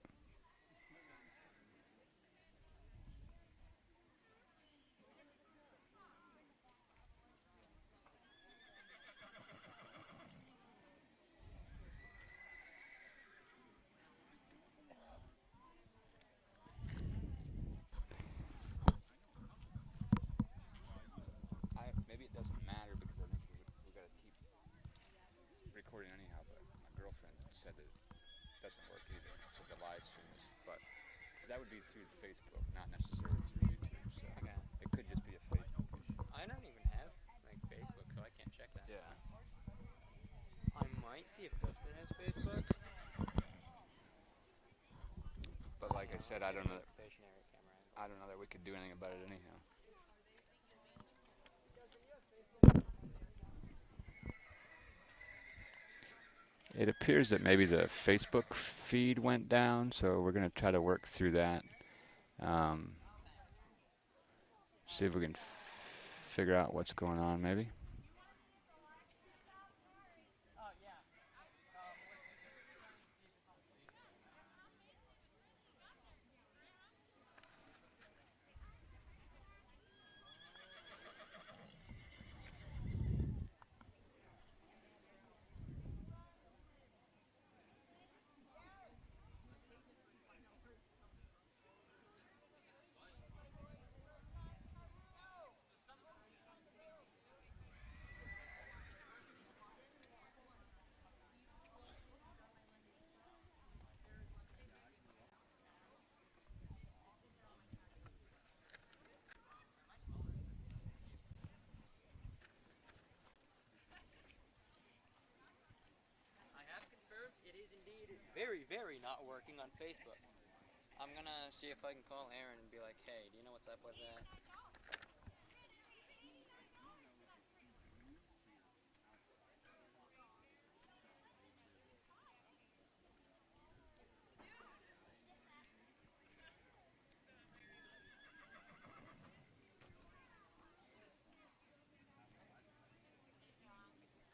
Maybe it doesn't matter because I think we got to keep recording anyhow, but my girlfriend said that it doesn't work either, so the live streams. But that would be through Facebook, not necessarily through YouTube. So Okay. it could just be a Facebook issue. I don't even have like Facebook, so I can't check that. Yeah. I might see if Dustin has Facebook. But like I said, I don't know. Stationary camera angle. I don't know that we could do anything about it anyhow. It appears that maybe the Facebook feed went down, so we're going to try to work through that. See if we can figure out what's going on, maybe. I have confirmed it is indeed very, very not working on Facebook. I'm gonna see if I can call Aaron and be like, hey, do you know what's up with that?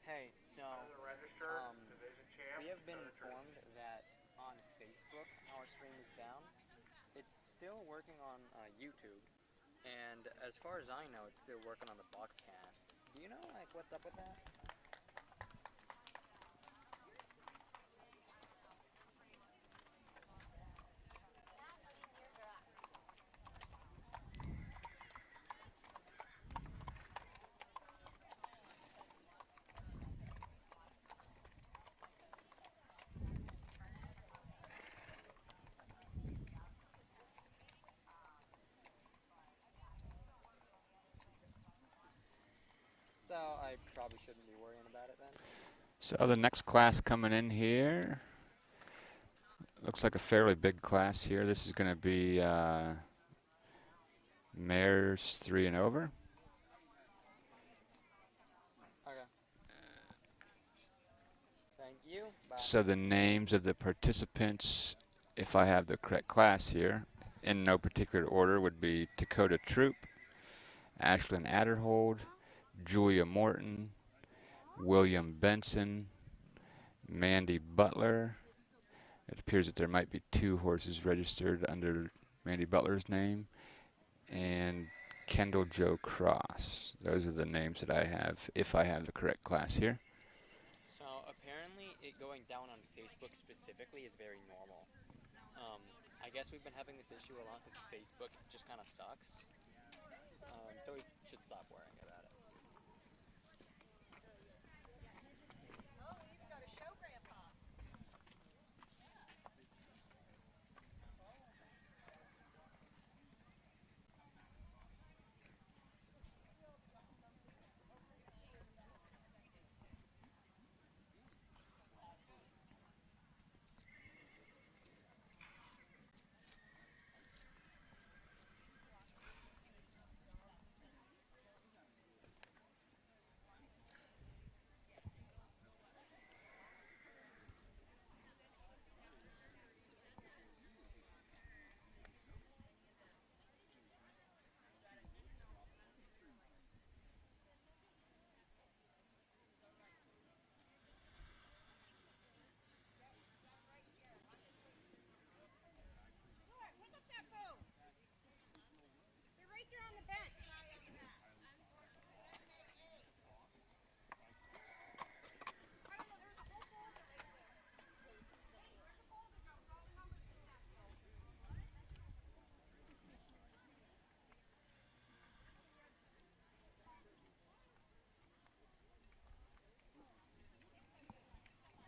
Hey, so Other registered, um, division champ, we have been Dakota Troop. informed that on Facebook our stream is down. It's still working on YouTube, and as far as I know, it's still working on the Boxcast. Do you know like what's up with that? So I probably shouldn't be worrying about it then. So the next class coming in here looks like a fairly big class here. This is going to be mares 3 and over. Okay. Thank you. Bye. So the names of the participants, if I have the correct class here, in no particular order, would be Dakota Troop, Ashlyn Adderhold, Julia Morton, William Benson, Mandy Butler. It appears that there might be 2 horses registered under Mandy Butler's name, and Kendall Joe Cross. Those are the names that I have, if I have the correct class here. So apparently it going down on Facebook specifically is very normal. I guess we've been having this issue a lot because Facebook just kind of sucks. So we should stop worrying about it. Oh, we even got a show, Grandpa.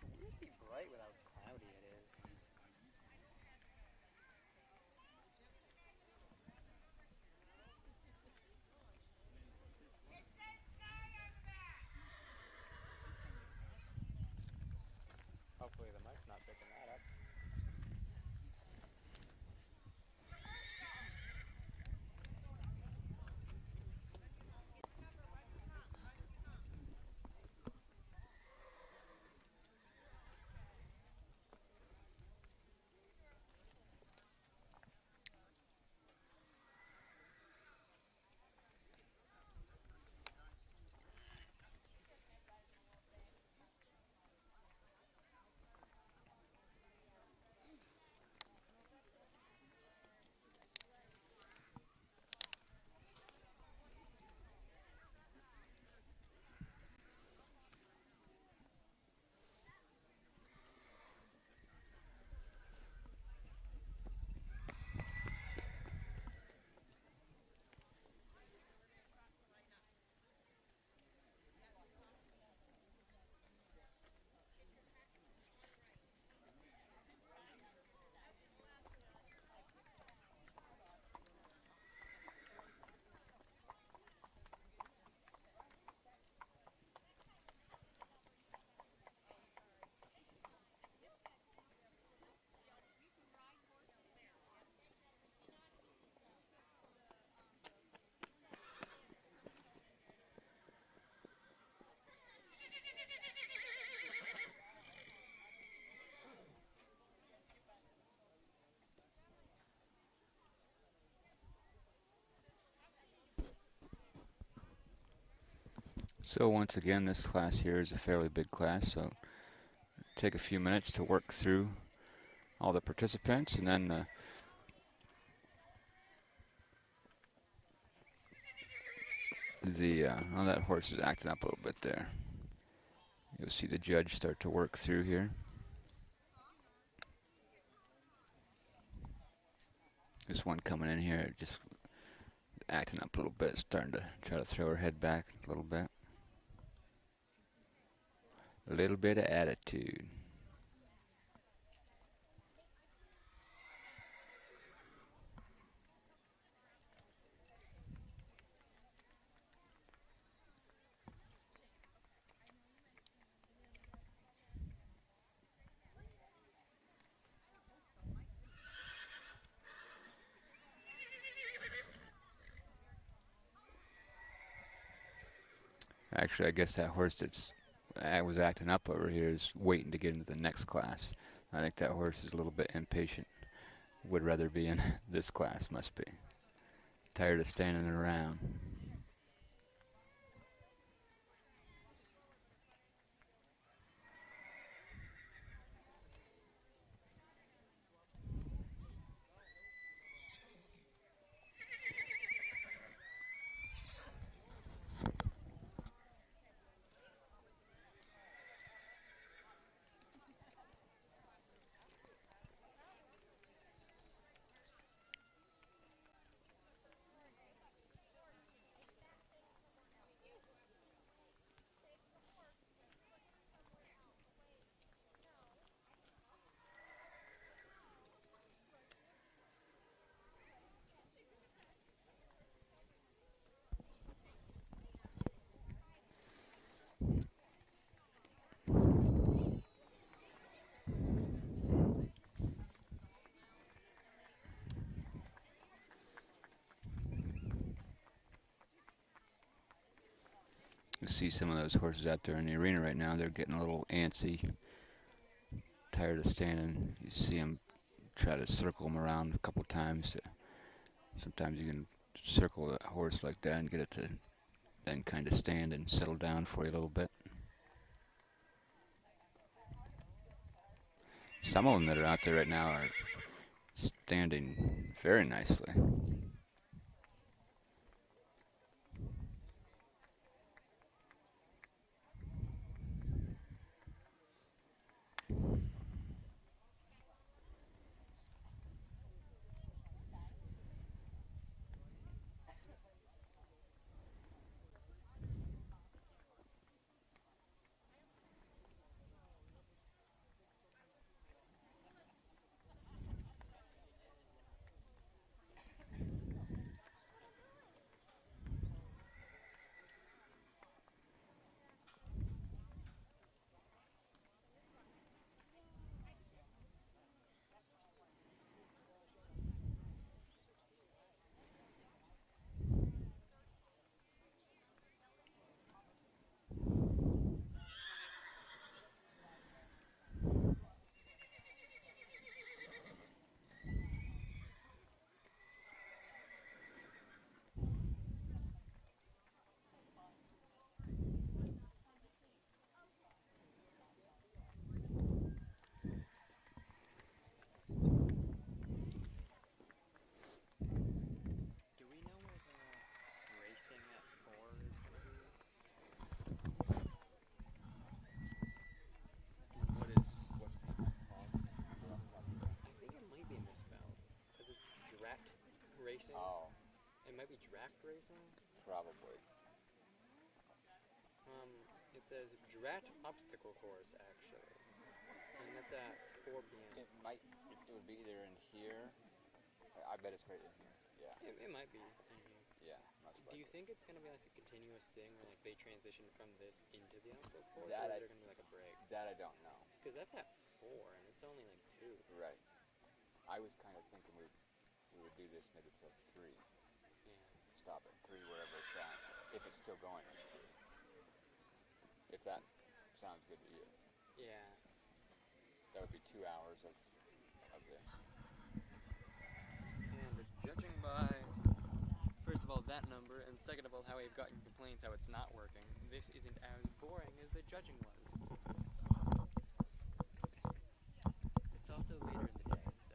It must be bright with how cloudy it is. Hopefully the mic's not picking that up. So once again, this class here is a fairly big class, so take a few minutes to work through all the participants, and then oh, that horse is acting up a little bit there. You'll see the judge start to work through here. This one coming in here, just acting up a little bit, starting to try to throw her head back a little bit. A little bit of attitude. Actually, I guess that horse that was acting up over here is waiting to get into the next class. I think that horse is a little bit impatient. Would rather be in this class, must be. Tired of standing around. can see some of those horses out there in the arena right now. They're getting a little antsy, tired of standing. You see them try to circle them around a couple times. Sometimes you can circle a horse like that and get it to then kind of stand and settle down for you a little bit. Some of them that are out there right now are standing very nicely. Do we know where the racing at 4 is going to be? What's the called? I think it might be misspelled because it's draft racing. Oh, It might be draft racing. probably. It says draft obstacle course actually, and that's at 4 p.m. It might. It would be either in here. I bet it's right in here. Yeah. It might be in here. Yeah. Most Do you likely. think it's gonna be like a continuous thing where like they transition from this into the obstacle course, That or I- is there gonna be like a break? That I don't know. Because that's at 4 and it's only like 2. Right. I was kind of thinking we would do this maybe till 3. Yeah. Stop at 3 wherever it's at. If it's still going at 3. If that sounds good to you. Yeah. That would be 2 hours of this. And judging by, first of all, that number, and second of all, how we've gotten complaints how it's not working, this isn't as boring as the judging was. It's also later in the day, so.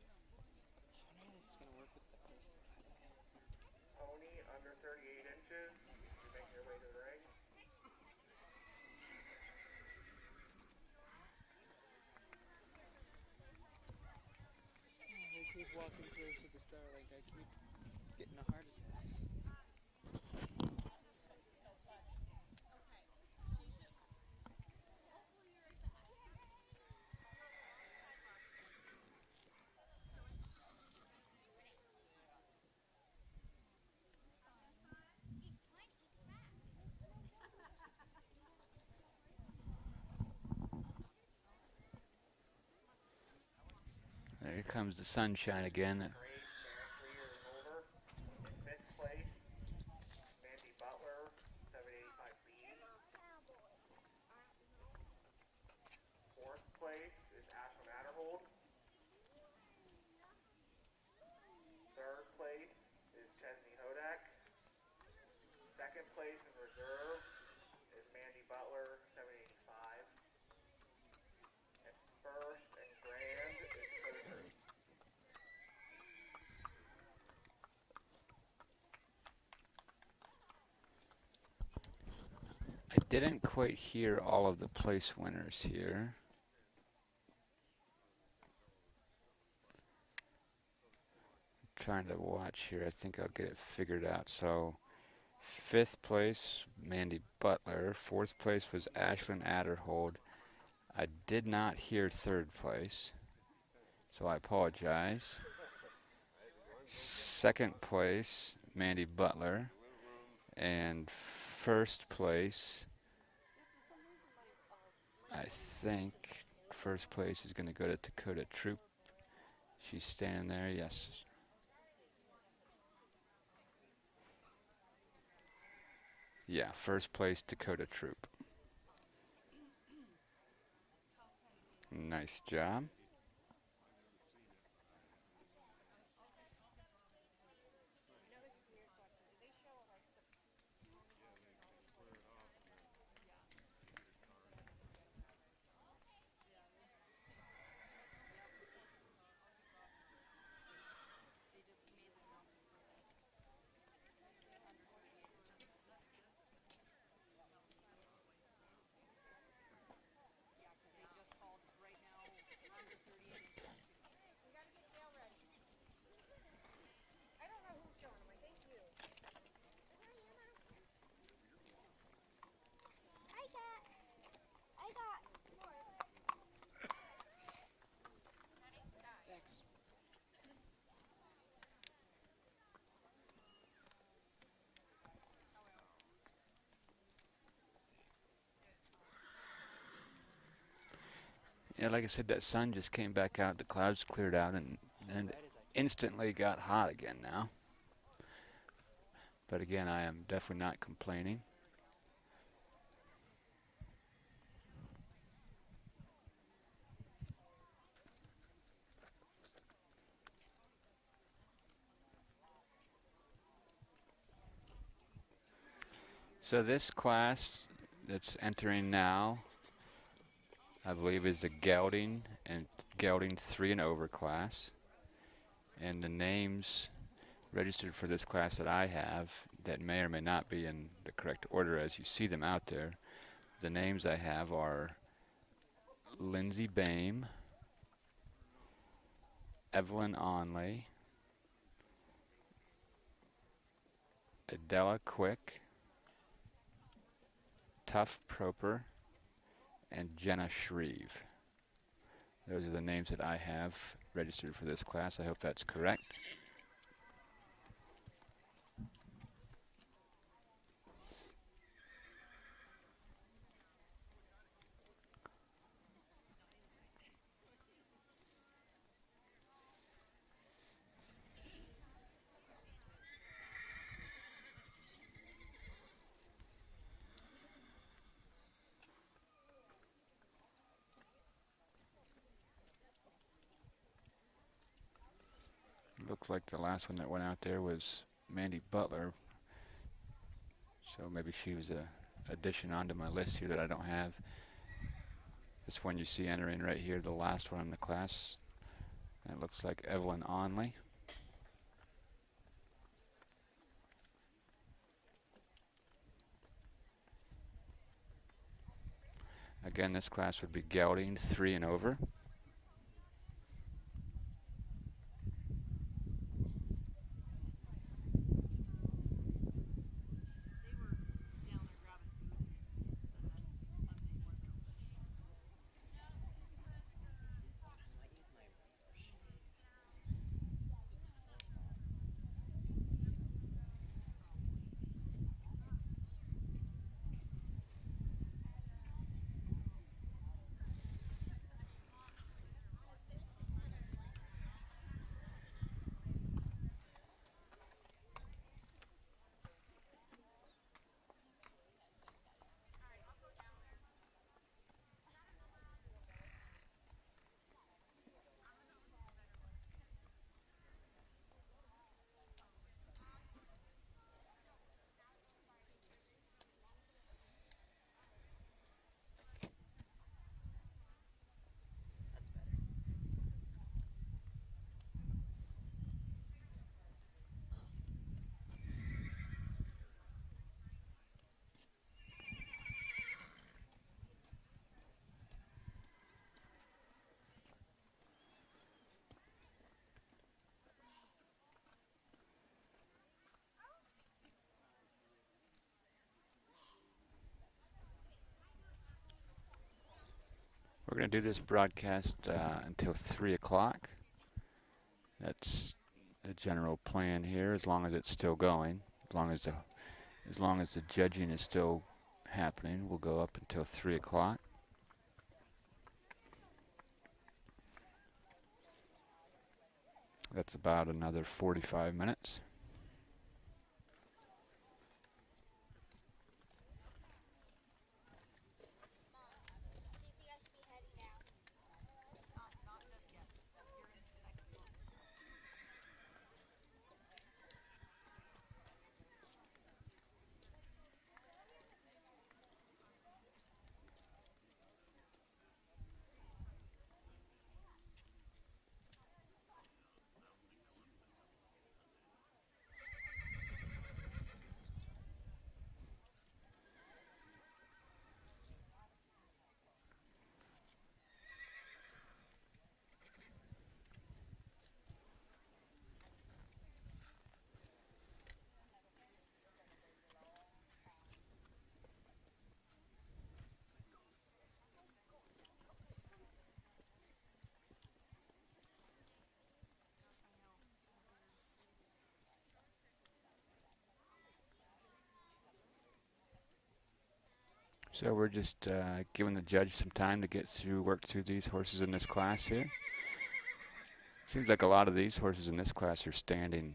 How is this gonna work with the Pony under 38 inches. You make your way to the ring. I keep walking close to the star, like I keep getting a heart attack. There comes the sunshine again. Grade, man 3 years and over. In 5th place, Mandy Butler, 785B. 4th place is Ashlyn Adderhold. 3rd place is Chesney Hodak. 2nd place in reserve is Mandy Butler, 785. And 1st and grand is Cody. I didn't quite hear all of the place winners here. Trying to watch here. I think I'll get it figured out. So, 5th place, Mandy Butler. 4th place was Ashlyn Adderhold. I did not hear 3rd place. So I apologize. Second place, Mandy Butler. And first place, I think first place is going to go to Dakota Troop. She's standing there, yes. Yeah, first place Dakota Troop. Nice job. Yeah, like I said, that sun just came back out. The clouds cleared out and instantly got hot again now. But again, I am definitely not complaining. So this class that's entering now, I believe, is the gelding and gelding 3 and over class. And the names registered for this class that I have, that may or may not be in the correct order as you see them out there. The names I have are Lindsay Bame, Evelyn Onley, Adela Quick, Tuff Proper, and Jenna Shreve. Those are the names that I have registered for this class. I hope that's correct. Looked like the last one that went out there was Mandy Butler. So maybe she was a addition onto my list here that I don't have. This one you see entering right here, the last one in the class. It looks like Evelyn Onley. Again, this class would be gelding 3 and over. We're going to do this broadcast until 3 o'clock. That's the general plan here, as long as it's still going. As long as the judging is still happening, we'll go up until 3 o'clock. That's about another 45 minutes. So we're just giving the judge some time to work through these horses in this class here. Seems like a lot of these horses in this class are standing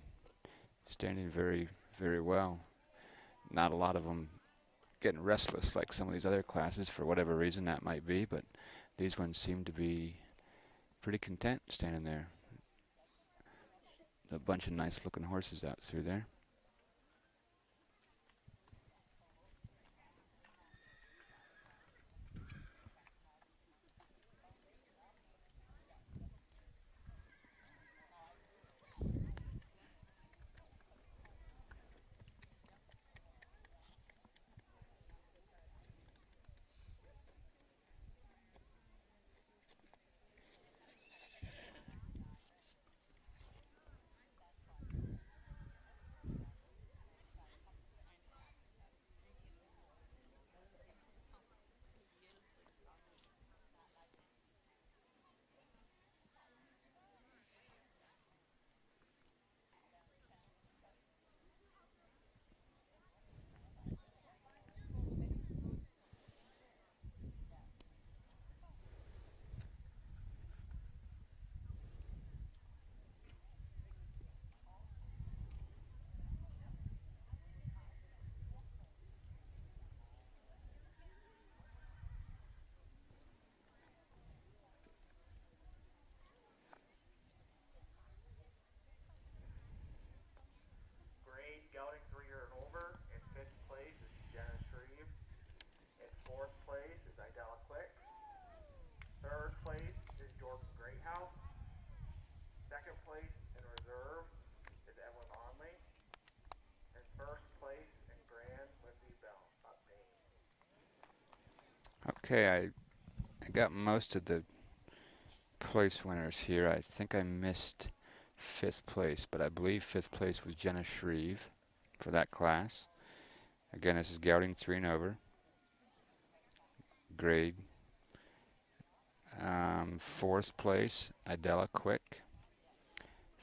very, very well. Not a lot of them getting restless like some of these other classes for whatever reason that might be, but these ones seem to be pretty content standing there. A bunch of nice looking horses out through there. Grade gelding 3-year and over. In 5th place is Jenna Shreve. In 4th place is Idella Quick. 3rd place is Jordan Greathouse. 2nd place in reserve is Evelyn Onley. And 1st place in grand, Lindsay Bell. Okay, I got most of the place winners here. I think I missed 5th place, but I believe 5th place was Jenna Shreve for that class. Again, this is gelding 3 and over. Grade. 4th place, Idella Quick.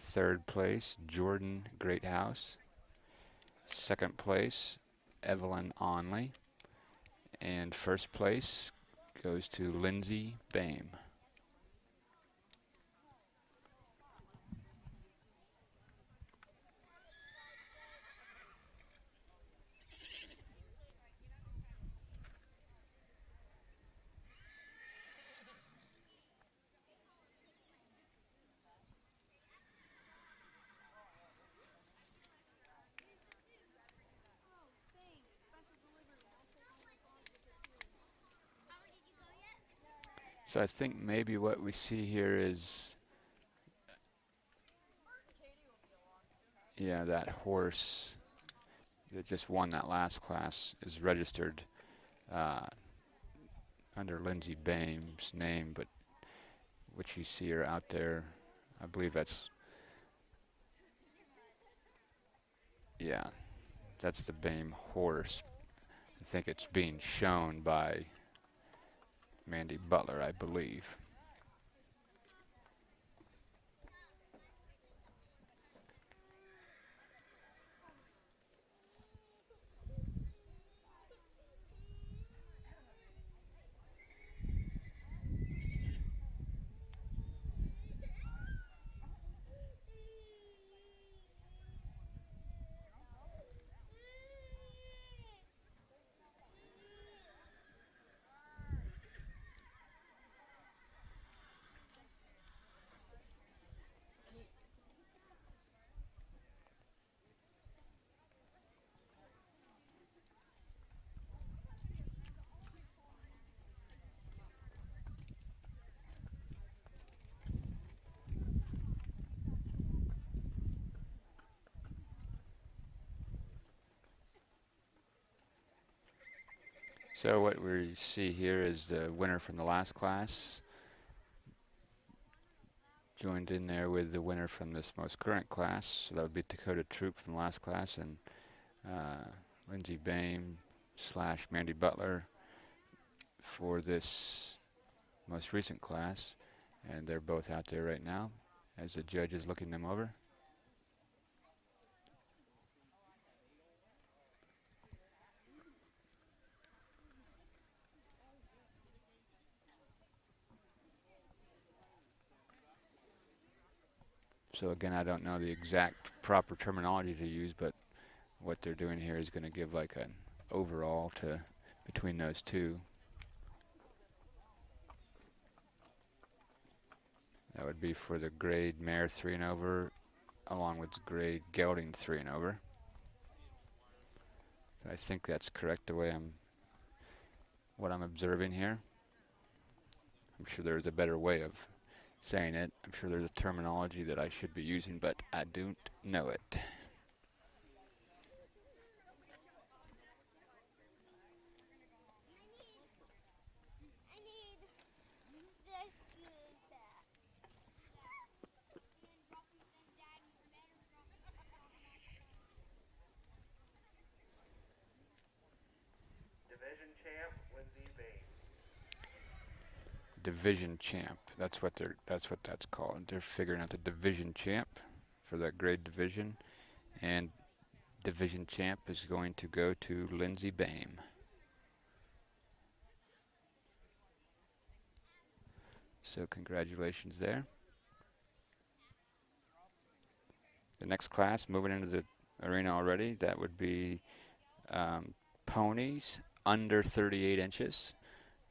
3rd place, Jordan Greathouse. 2nd place, Evelyn Onley. And 1st place goes to Lindsay Bame. So I think maybe what we see here is, yeah, that horse that just won that last class is registered under Lindsay Bame's name, but what you see her out there, I believe that's, yeah, that's the Bame horse. I think it's being shown by Mandy Butler, I believe. So what we see here is the winner from the last class joined in there with the winner from this most current class. So that would be Dakota Troop from last class and Lindsey Bame / Mandy Butler for this most recent class. And they're both out there right now as the judge is looking them over. So again, I don't know the exact proper terminology to use, but what they're doing here is going to give like an overall to between those two. That would be for the grade mare 3 and over, along with grade gelding 3 and over. So I think that's correct the way what I'm observing here. I'm sure there's a better way of saying it. I'm sure there's a terminology that I should be using, but I don't know it. Division champ, Lindsey Bame. Division champ. That's what that's called. They're figuring out the division champ for that grade division, and division champ is going to go to Lindsey Bame. So congratulations there. The next class, moving into the arena already, that would be ponies under 38 inches.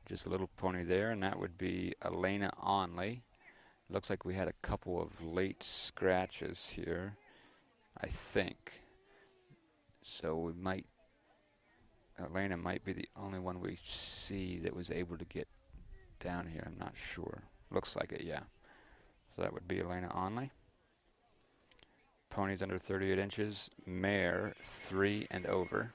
Just a little pony there, and that would be Elena Onley. Looks like we had a couple of late scratches here, I think. So we might, Elena might be the only one we see that was able to get down here. I'm not sure. Looks like it, yeah. So that would be Elena Onley. Ponies under 38 inches, mare 3 and over.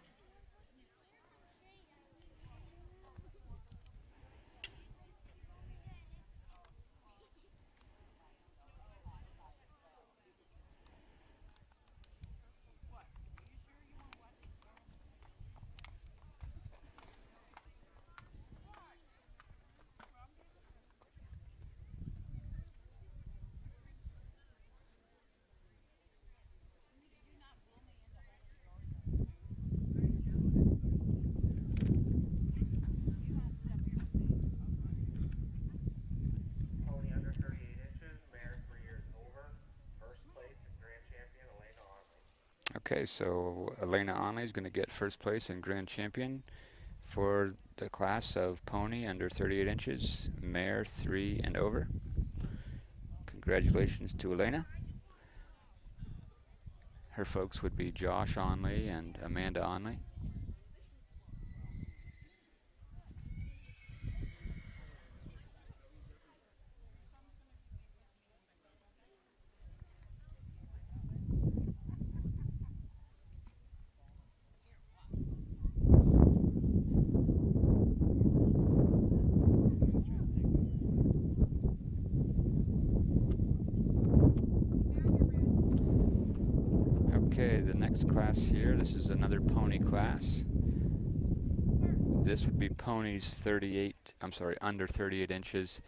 Pony under 38 inches, mare 3 years and over. First place and grand champion, Elena Onley. Okay, so Elena Onley is going to get first place and grand champion for the class of pony under 38 inches, mare 3 and over. Congratulations to Elena. Her folks would be Josh Onley and Amanda Onley. Okay, the next class here, this is another pony class. This would be ponies under 38 inches.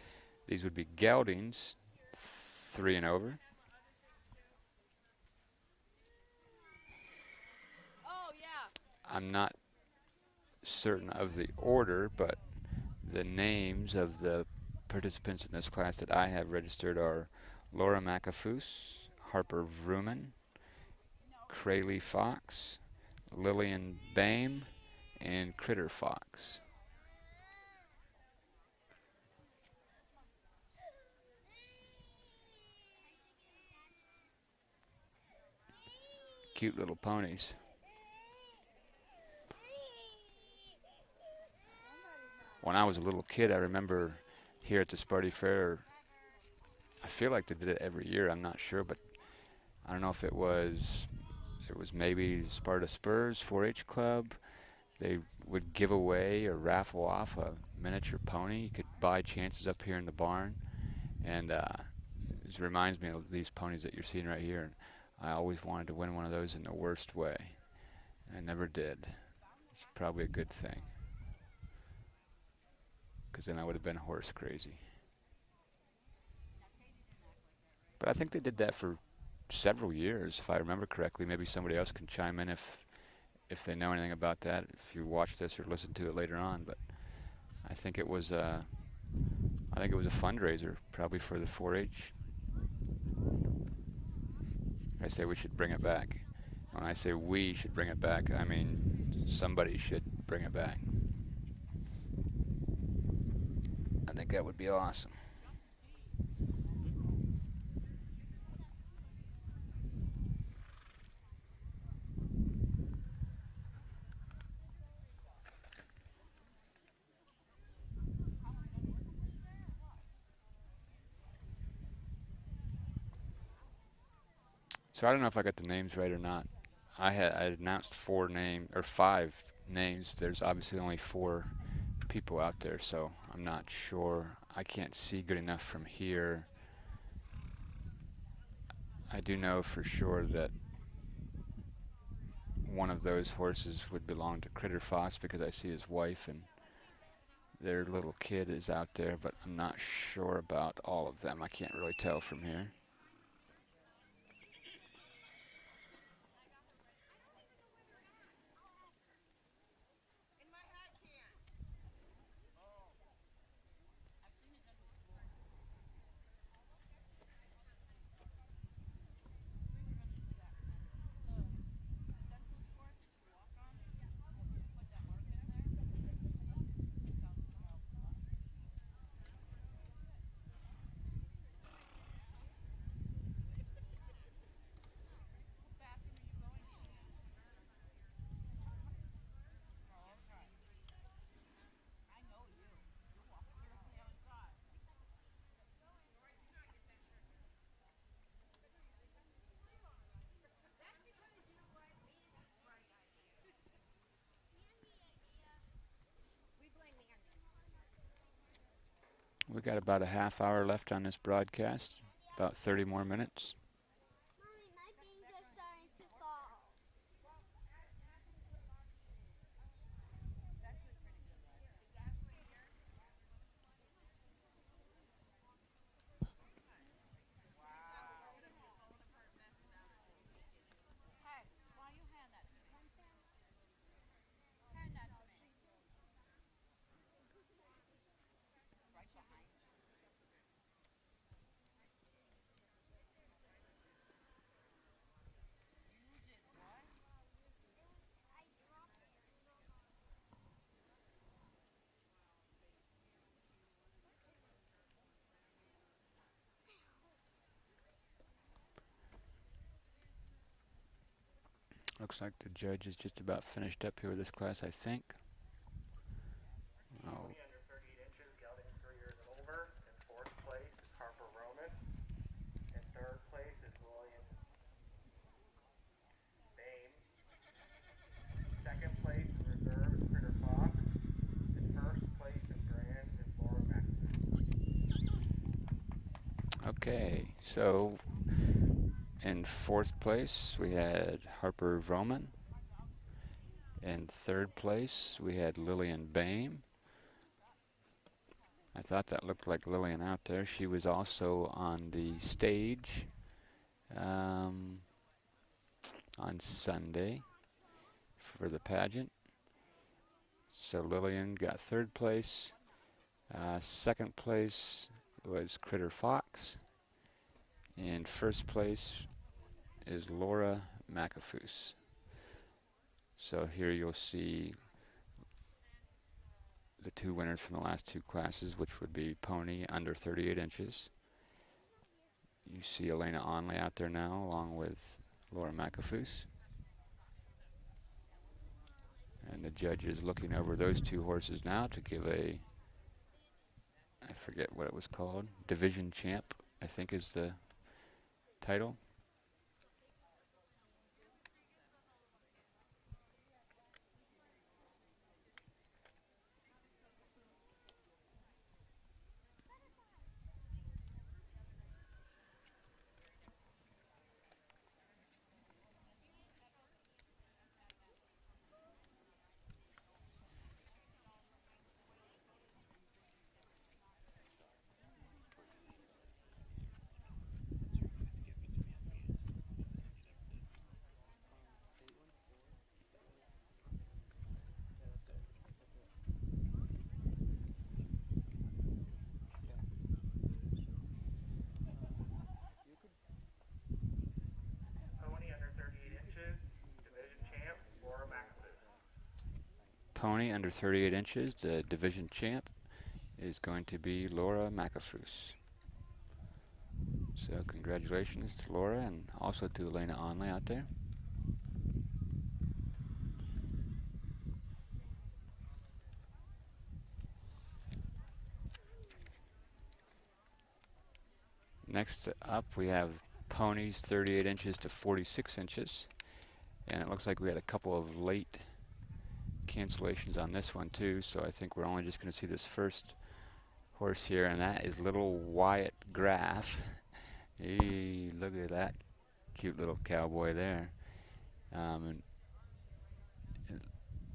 These would be geldings 3 and over. Oh, yeah. I'm not certain of the order, but the names of the participants in this class that I have registered are Laura McAfoose, Harper Vrooman, Craylee Fox, Lillian Bame, and Critter Fox. Cute little ponies. When I was a little kid, I remember here at the Sparty Fair, I feel like they did it every year, I'm not sure, but I don't know if it was maybe Sparta Spurs 4-H Club. They would give away or raffle off a miniature pony. You could buy chances up here in the barn, and this reminds me of these ponies that you're seeing right here. And I always wanted to win one of those in the worst way. I never did. It's probably a good thing, because then I would have been horse crazy. But I think they did that for several years, if I remember correctly. Maybe somebody else can chime in if they know anything about that, if you watch this or listen to it later on. But I think it was a fundraiser, probably for the 4-H. I say we should bring it back. When I say we should bring it back, I mean somebody should bring it back. I think that would be awesome. So I don't know if I got the names right or not. I announced 5 names. There's obviously only 4 people out there, so I'm not sure. I can't see good enough from here. I do know for sure that one of those horses would belong to Critter Fox, because I see his wife and their little kid is out there, but I'm not sure about all of them. I can't really tell from here. We got about a half hour left on this broadcast, about 30 more minutes. Mommy, my things are starting to fall. Hey, why you hand that to me? Hand that to me. Right behind you. You did what? Looks like the judge is just about finished up here with this class, I think. Oh, Pony under 38 inches, gelding 3 years and over. In 4th place is Harper Roman. In 3rd place is William Bame. 2nd place in reserve is Critter Fox. In 1st place in grand is Laura Maxton. okay, so in 4th place we had Harper Vroman. In 3rd place we had Lillian Bame. I thought that looked like Lillian out there. She was also on the stage on Sunday for the pageant. So Lillian got 3rd place. 2nd place was Critter Fox. And 1st place is Laura McAfoose. So here you'll see the 2 winners from the last 2 classes, which would be Pony under 38 inches. You see Elena Onley out there now, along with Laura McAfoose. And the judge is looking over those 2 horses now to give I forget what it was called, Division Champ, I think is the title. pony under 38 inches, the division champ, is going to be Laura McAfroos. So congratulations to Laura and also to Elena Onley out there. Next up we have ponies 38 inches to 46 inches. And it looks like we had a couple of late cancellations on this one too, so I think we're only just going to see this first horse here, and that is little Wyatt Graff. Hey, look at that cute little cowboy there. And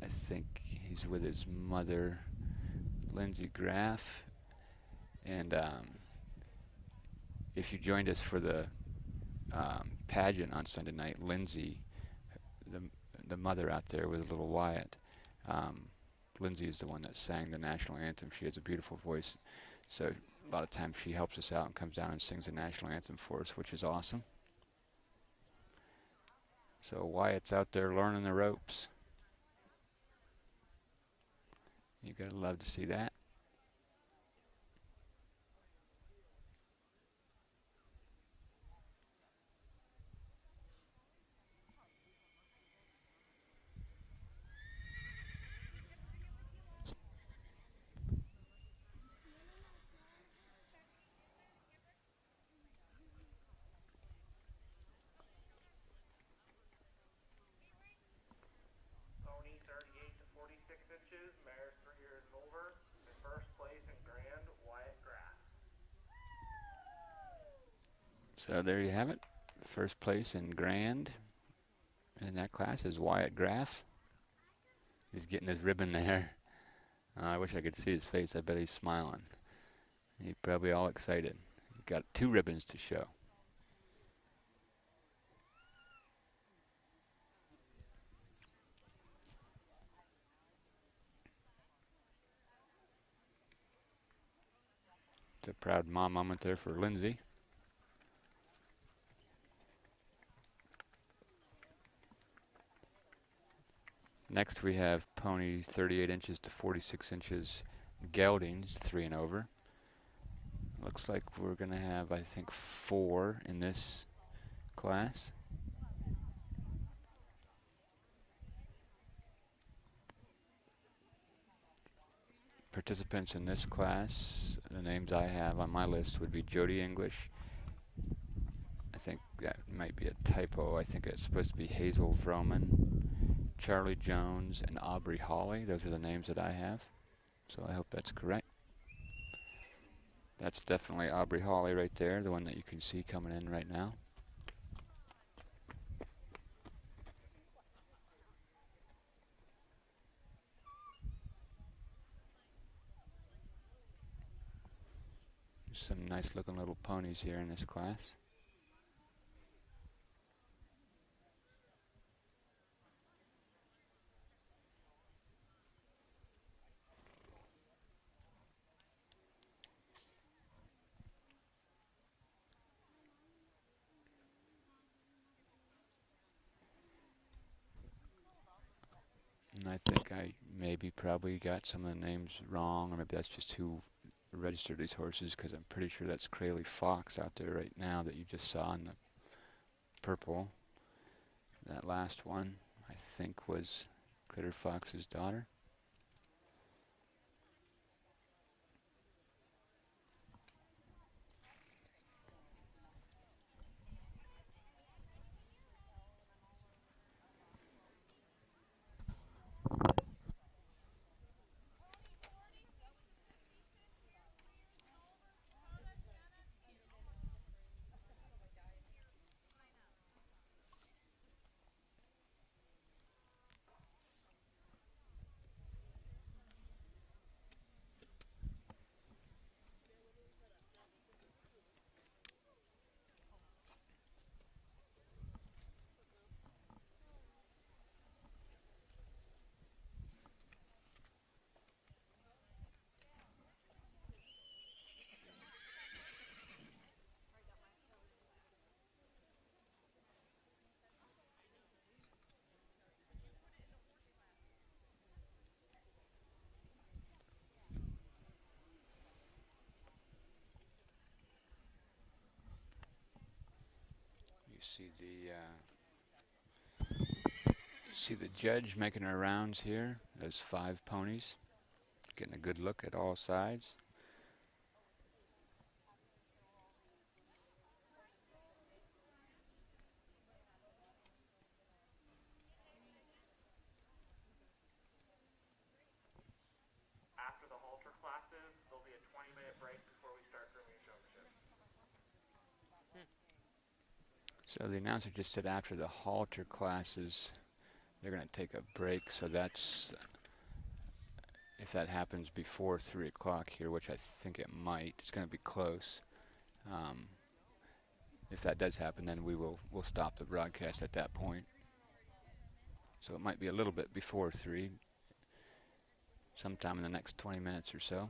I think he's with his mother, Lindsay Graff. And if you joined us for the pageant on Sunday night, Lindsay, the mother out there with little Wyatt, Lindsay is the one that sang the national anthem. She has a beautiful voice, so a lot of times she helps us out and comes down and sings the national anthem for us, which is awesome. So Wyatt's out there learning the ropes. You gotta love to see that. Pony 38 to 46 inches, mares 3 years and over. In first place in Grand, Wyatt Graff. So there you have it. First place in Grand in that class is Wyatt Graff. He's getting his ribbon there. I wish I could see his face. I bet he's smiling. He's probably all excited. He's got 2 ribbons to show. It's a proud mom moment there for Lindsay. Next we have ponies 38 inches to 46 inches geldings, 3 and over. Looks like we're going to have, I think, 4 in this class. Participants in this class, the names I have on my list would be Jody English. I think that might be a typo. I think it's supposed to be Hazel Vroman, Charlie Jones, and Aubrey Hawley. Those are the names that I have. So I hope that's correct. That's definitely Aubrey Hawley right there, the one that you can see coming in right now. Some nice looking little ponies here in this class. And I think I maybe probably got some of the names wrong, or maybe that's just who registered these horses, because I'm pretty sure that's Craley Fox out there right now that you just saw in the purple. That last one, I think, was Critter Fox's daughter. See the judge making her rounds here. Those 5 ponies. Getting a good look at all sides. After the halter classes, there'll be a 20-minute break before we start grooming showmanship. So the announcer just said after the halter classes, they're going to take a break. So that's, if that happens before 3 o'clock here, which I think it might, it's going to be close. If that does happen, then we'll stop the broadcast at that point. So it might be a little bit before 3, sometime in the next 20 minutes or so.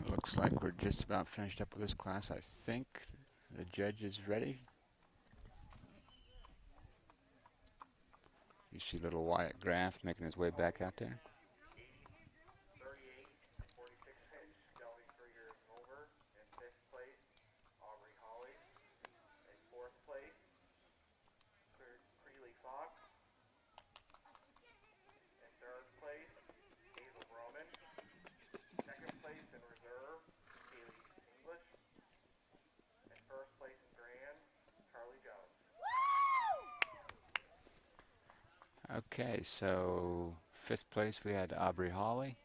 It looks like we're just about finished up with this class. I think the judge is ready. You see little Wyatt Graff making his way back out there. 38 and 46 inch, gelding 3 years and over. In 5th place, Aubrey Holly. In 4th place, Creeley Fox. In 3rd place, Hazel Roman. 2nd place in reserve, Haley English. And 1st place in grand, Charlie Jones. Okay, so 5th place we had Aubrey Holly.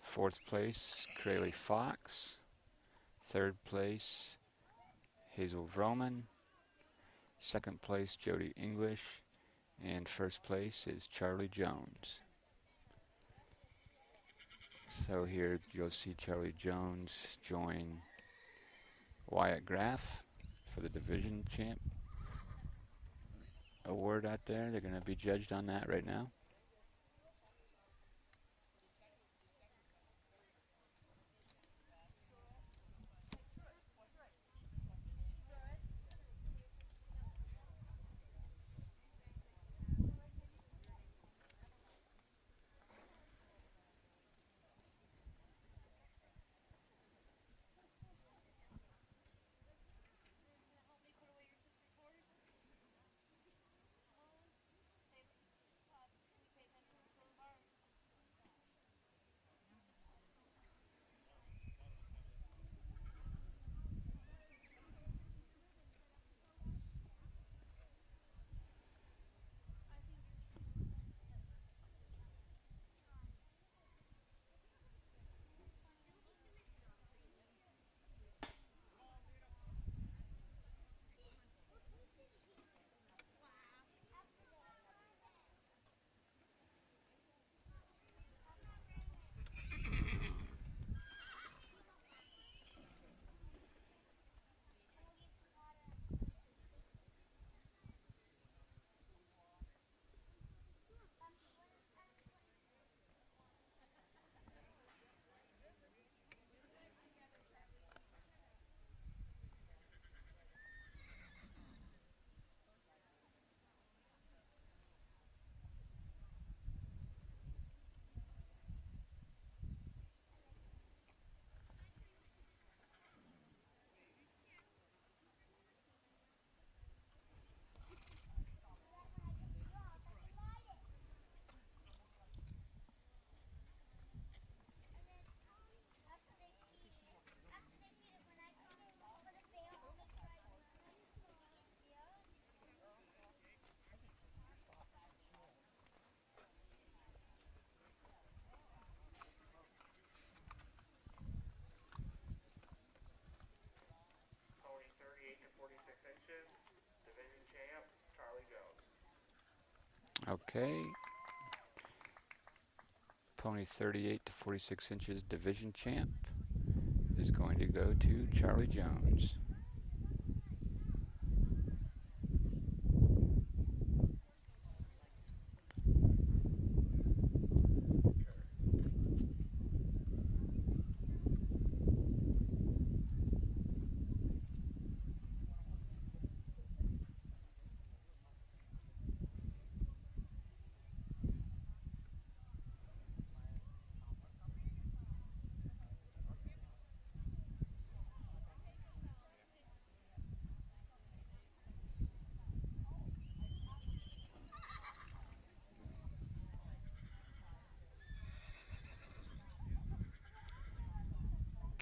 4th place, Craley Fox. 3rd place, Hazel Vroman. 2nd place, Jody English. And 1st place is Charlie Jones. So here you'll see Charlie Jones join Wyatt Graff for the division champ award out there. They're going to be judged on that right now. Okay. Pony 38 to 46 inches division champ is going to go to Charlie Jones.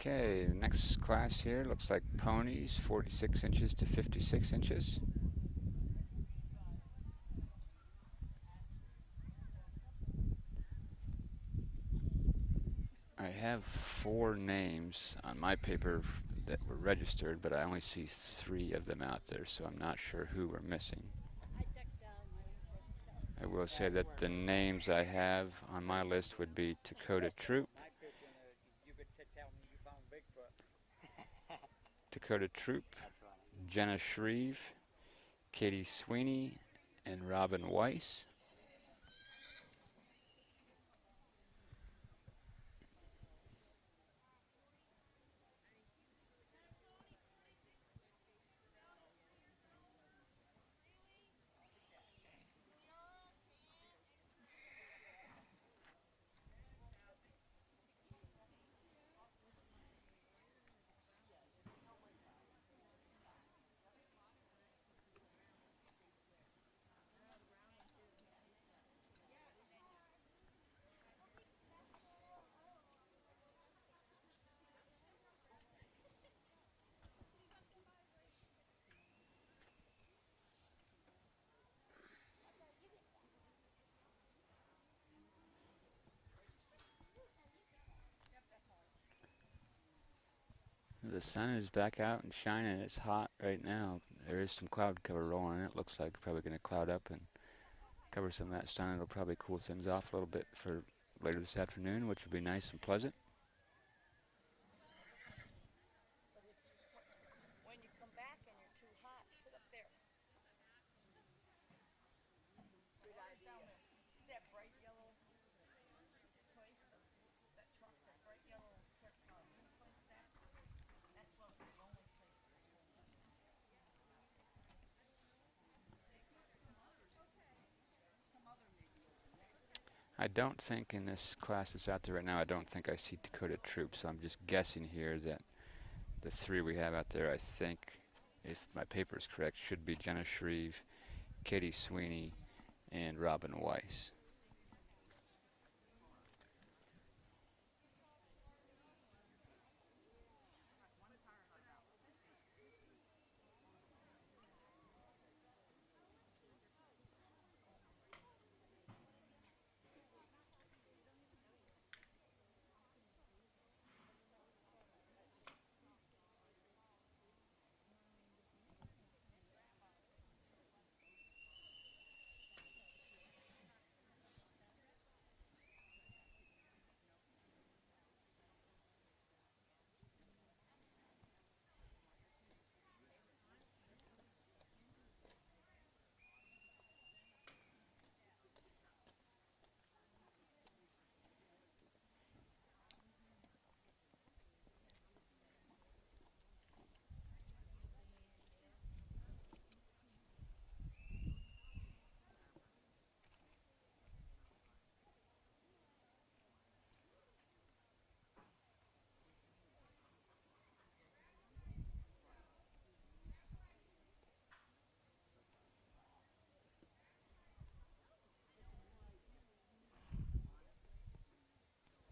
Okay, the next class here looks like ponies 46 inches to 56 inches. I have 4 names on my paper that were registered, but I only see 3 of them out there, so I'm not sure who we're missing. I will say that the names I have on my list would be Dakota Troop, Dakota Troop, Jenna Shreve, Katie Sweeney, and Robin Weiss. The sun is back out and shining. It's hot right now. There is some cloud cover rolling in. It looks like probably going to cloud up and cover some of that sun. It'll probably cool things off a little bit for later this afternoon, which will be nice and pleasant. When you come back and you're too hot, sit up there. Good idea. See that bright yellow place? That truck, that bright yellow place there? That's one of the only places that was going on. Some other maybe over there. I don't think in this class that's out there right now, I don't think I see Dakota Troop, so I'm just guessing here that the 3 we have out there, I think, if my paper is correct, should be Jenna Shreve, Katie Sweeney, and Robin Weiss.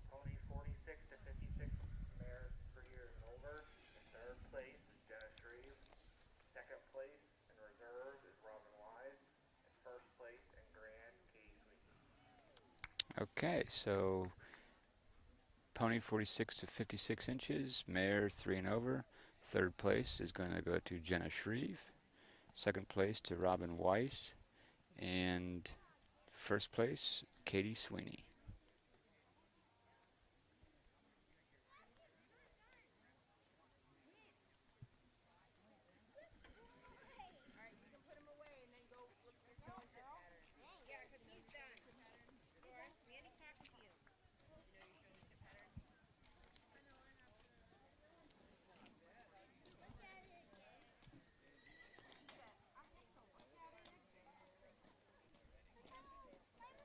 Pony 46 to 56 mares 3 years and over. In third place is Jenna Shreve. Second place in reserve is Robin Wise. And first place in grand, Katie Sweeney. Okay, so pony 46 to 56 inches, mare 3 and over. Third place is going to go to Jenna Shreve. Second place to Robin Weiss. And First place, Katie Sweeney.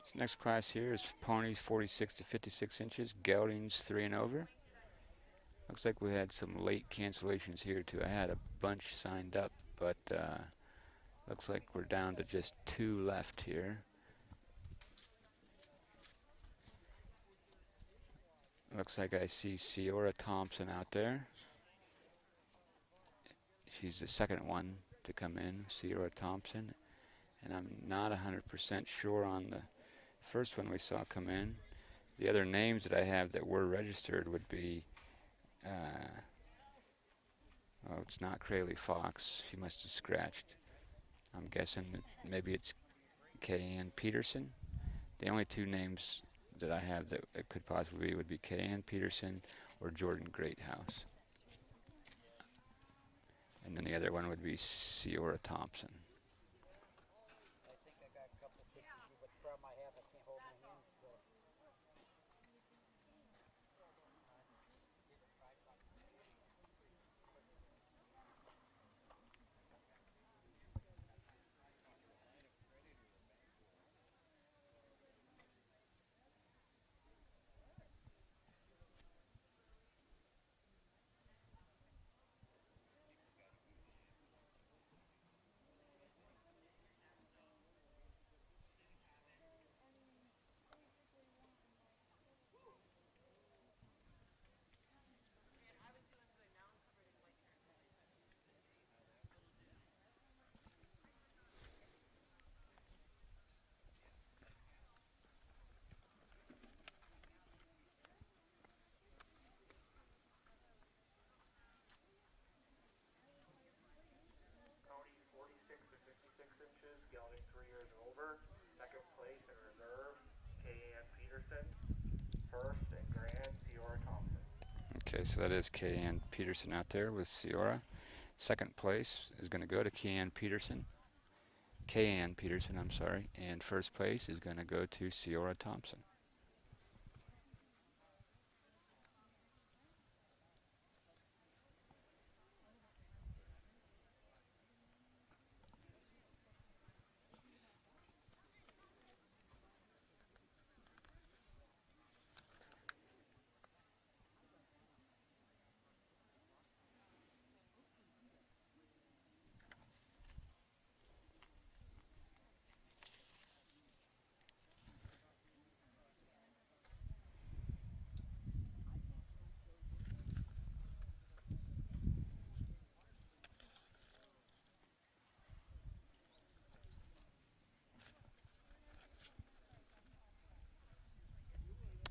This next class here is Ponies 46 to 56 inches, geldings 3 and over. Looks like we had some late cancellations here too. I had a bunch signed up, but looks like we're down to just 2 left here. Looks like I see Ciora Thompson out there. She's the second one to come in, Ciora Thompson. And I'm not 100% sure on the first one we saw come in. The other names that I have that were registered would be, oh, it's not Crayley Fox. She must have scratched. I'm guessing maybe it's Kay-Ann Peterson. The only 2 names that I have that it could possibly be would be Kay-Ann Peterson or Jordan Greathouse. And then the other one would be Ciora Thompson. I think I got a couple pictures, but the problem I have, I can't hold my hands still. Ponies 46 to 56 inches, gelding 3 years and over. Second place in reserve, Kay-Ann Peterson. First and grand, Ciora Thompson. Okay, so that is Kay-Ann Peterson out there with Ciora. Second place is going to go to Kay-Ann Peterson. Kay-Ann Peterson, I'm sorry. And first place is going to go to Ciora Thompson.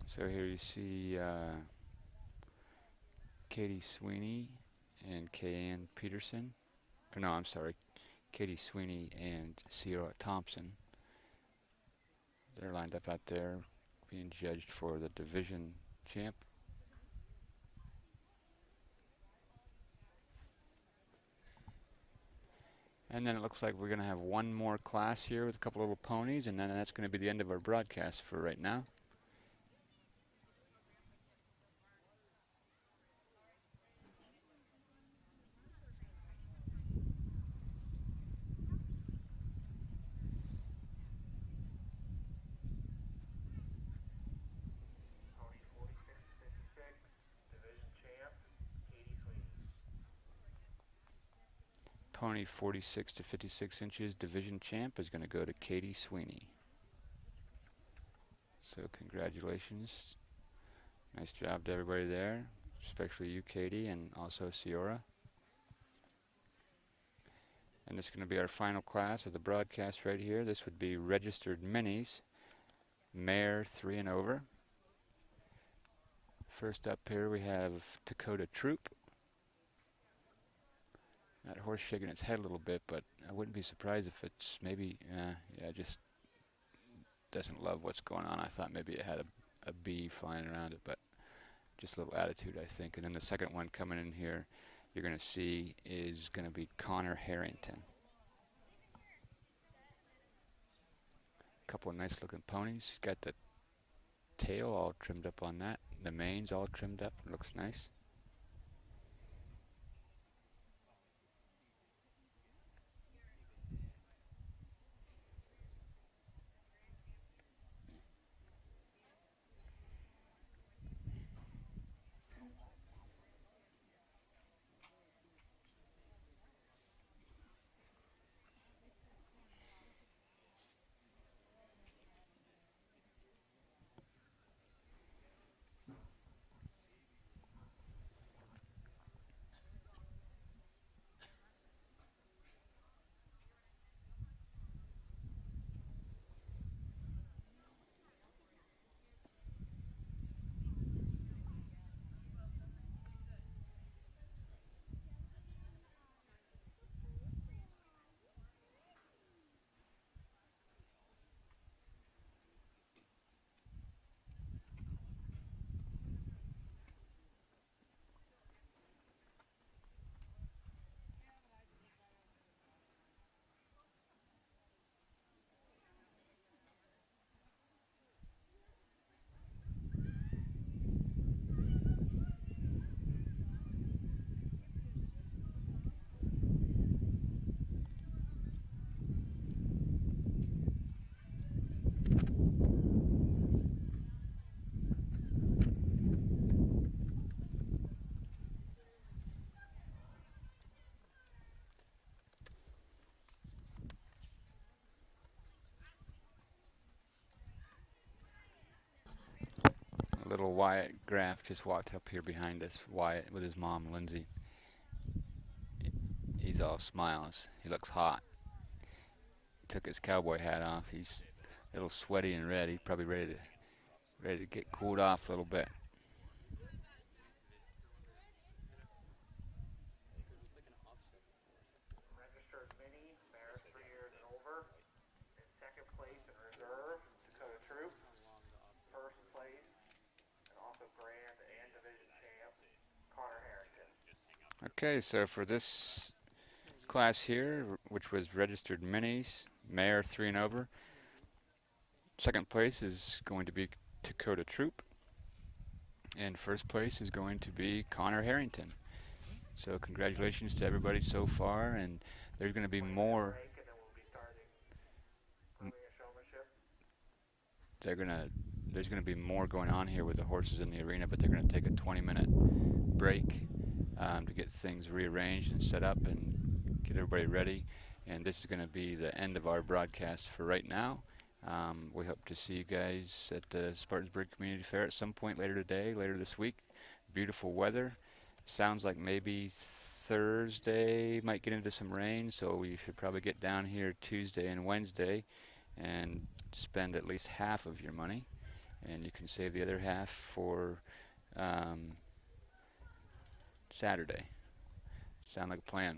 So here you see Katie Sweeney and Kay-Ann Peterson. Or no, I'm sorry, Katie Sweeney and Ciora Thompson. They're lined up out there being judged for the division champ. And then it looks like we're going to have one more class here with a couple little ponies, and then that's going to be the end of our broadcast for right now. Ponies 46 to 56, division champ, Katie Sweeney. Pony 46 to 56 inches division champ is going to go to Katie Sweeney. So congratulations. Nice job to everybody there, especially you, Katie, and also Ciora. And this is going to be our final class of the broadcast right here. This would be registered minis, mare 3 and over. First up here we have Dakota Troop. That horse shaking its head a little bit, but I wouldn't be surprised if it's maybe, yeah, just doesn't love what's going on. I thought maybe it had a bee flying around it, but just a little attitude, I think. And then the second one coming in here, you're going to see is going to be Connor Harrington. A couple of nice looking ponies. He's got the tail all trimmed up on that. The mane's all trimmed up. Looks nice. Little Wyatt Graff just walked up here behind us. Wyatt with his mom, Lindsay. He's all smiles. He looks hot. Took his cowboy hat off. He's a little sweaty and red. He's probably ready to get cooled off a little bit. Registered mini, mare 3 years and over. In second place in reserve, Dakota Troop. First place, and also grand and division champ, Connor Harrington. Okay, so for this class here, which was registered minis, mare 3 and over, second place is going to be Dakota Troop, and first place is going to be Connor Harrington. So congratulations to everybody so far, and there's going to be more. Break, and then we'll be starting proving a showmanship. There's going to be more going on here with the horses in the arena, but they're going to take a 20-minute break to get things rearranged and set up and get everybody ready. And this is going to be the end of our broadcast for right now. We hope to see you guys at the Spartansburg Community Fair at some point later today, later this week. Beautiful weather. Sounds like maybe Thursday might get into some rain, so we should probably get down here Tuesday and Wednesday and spend at least half of your money, and you can save the other half for Saturday. Sound like a plan?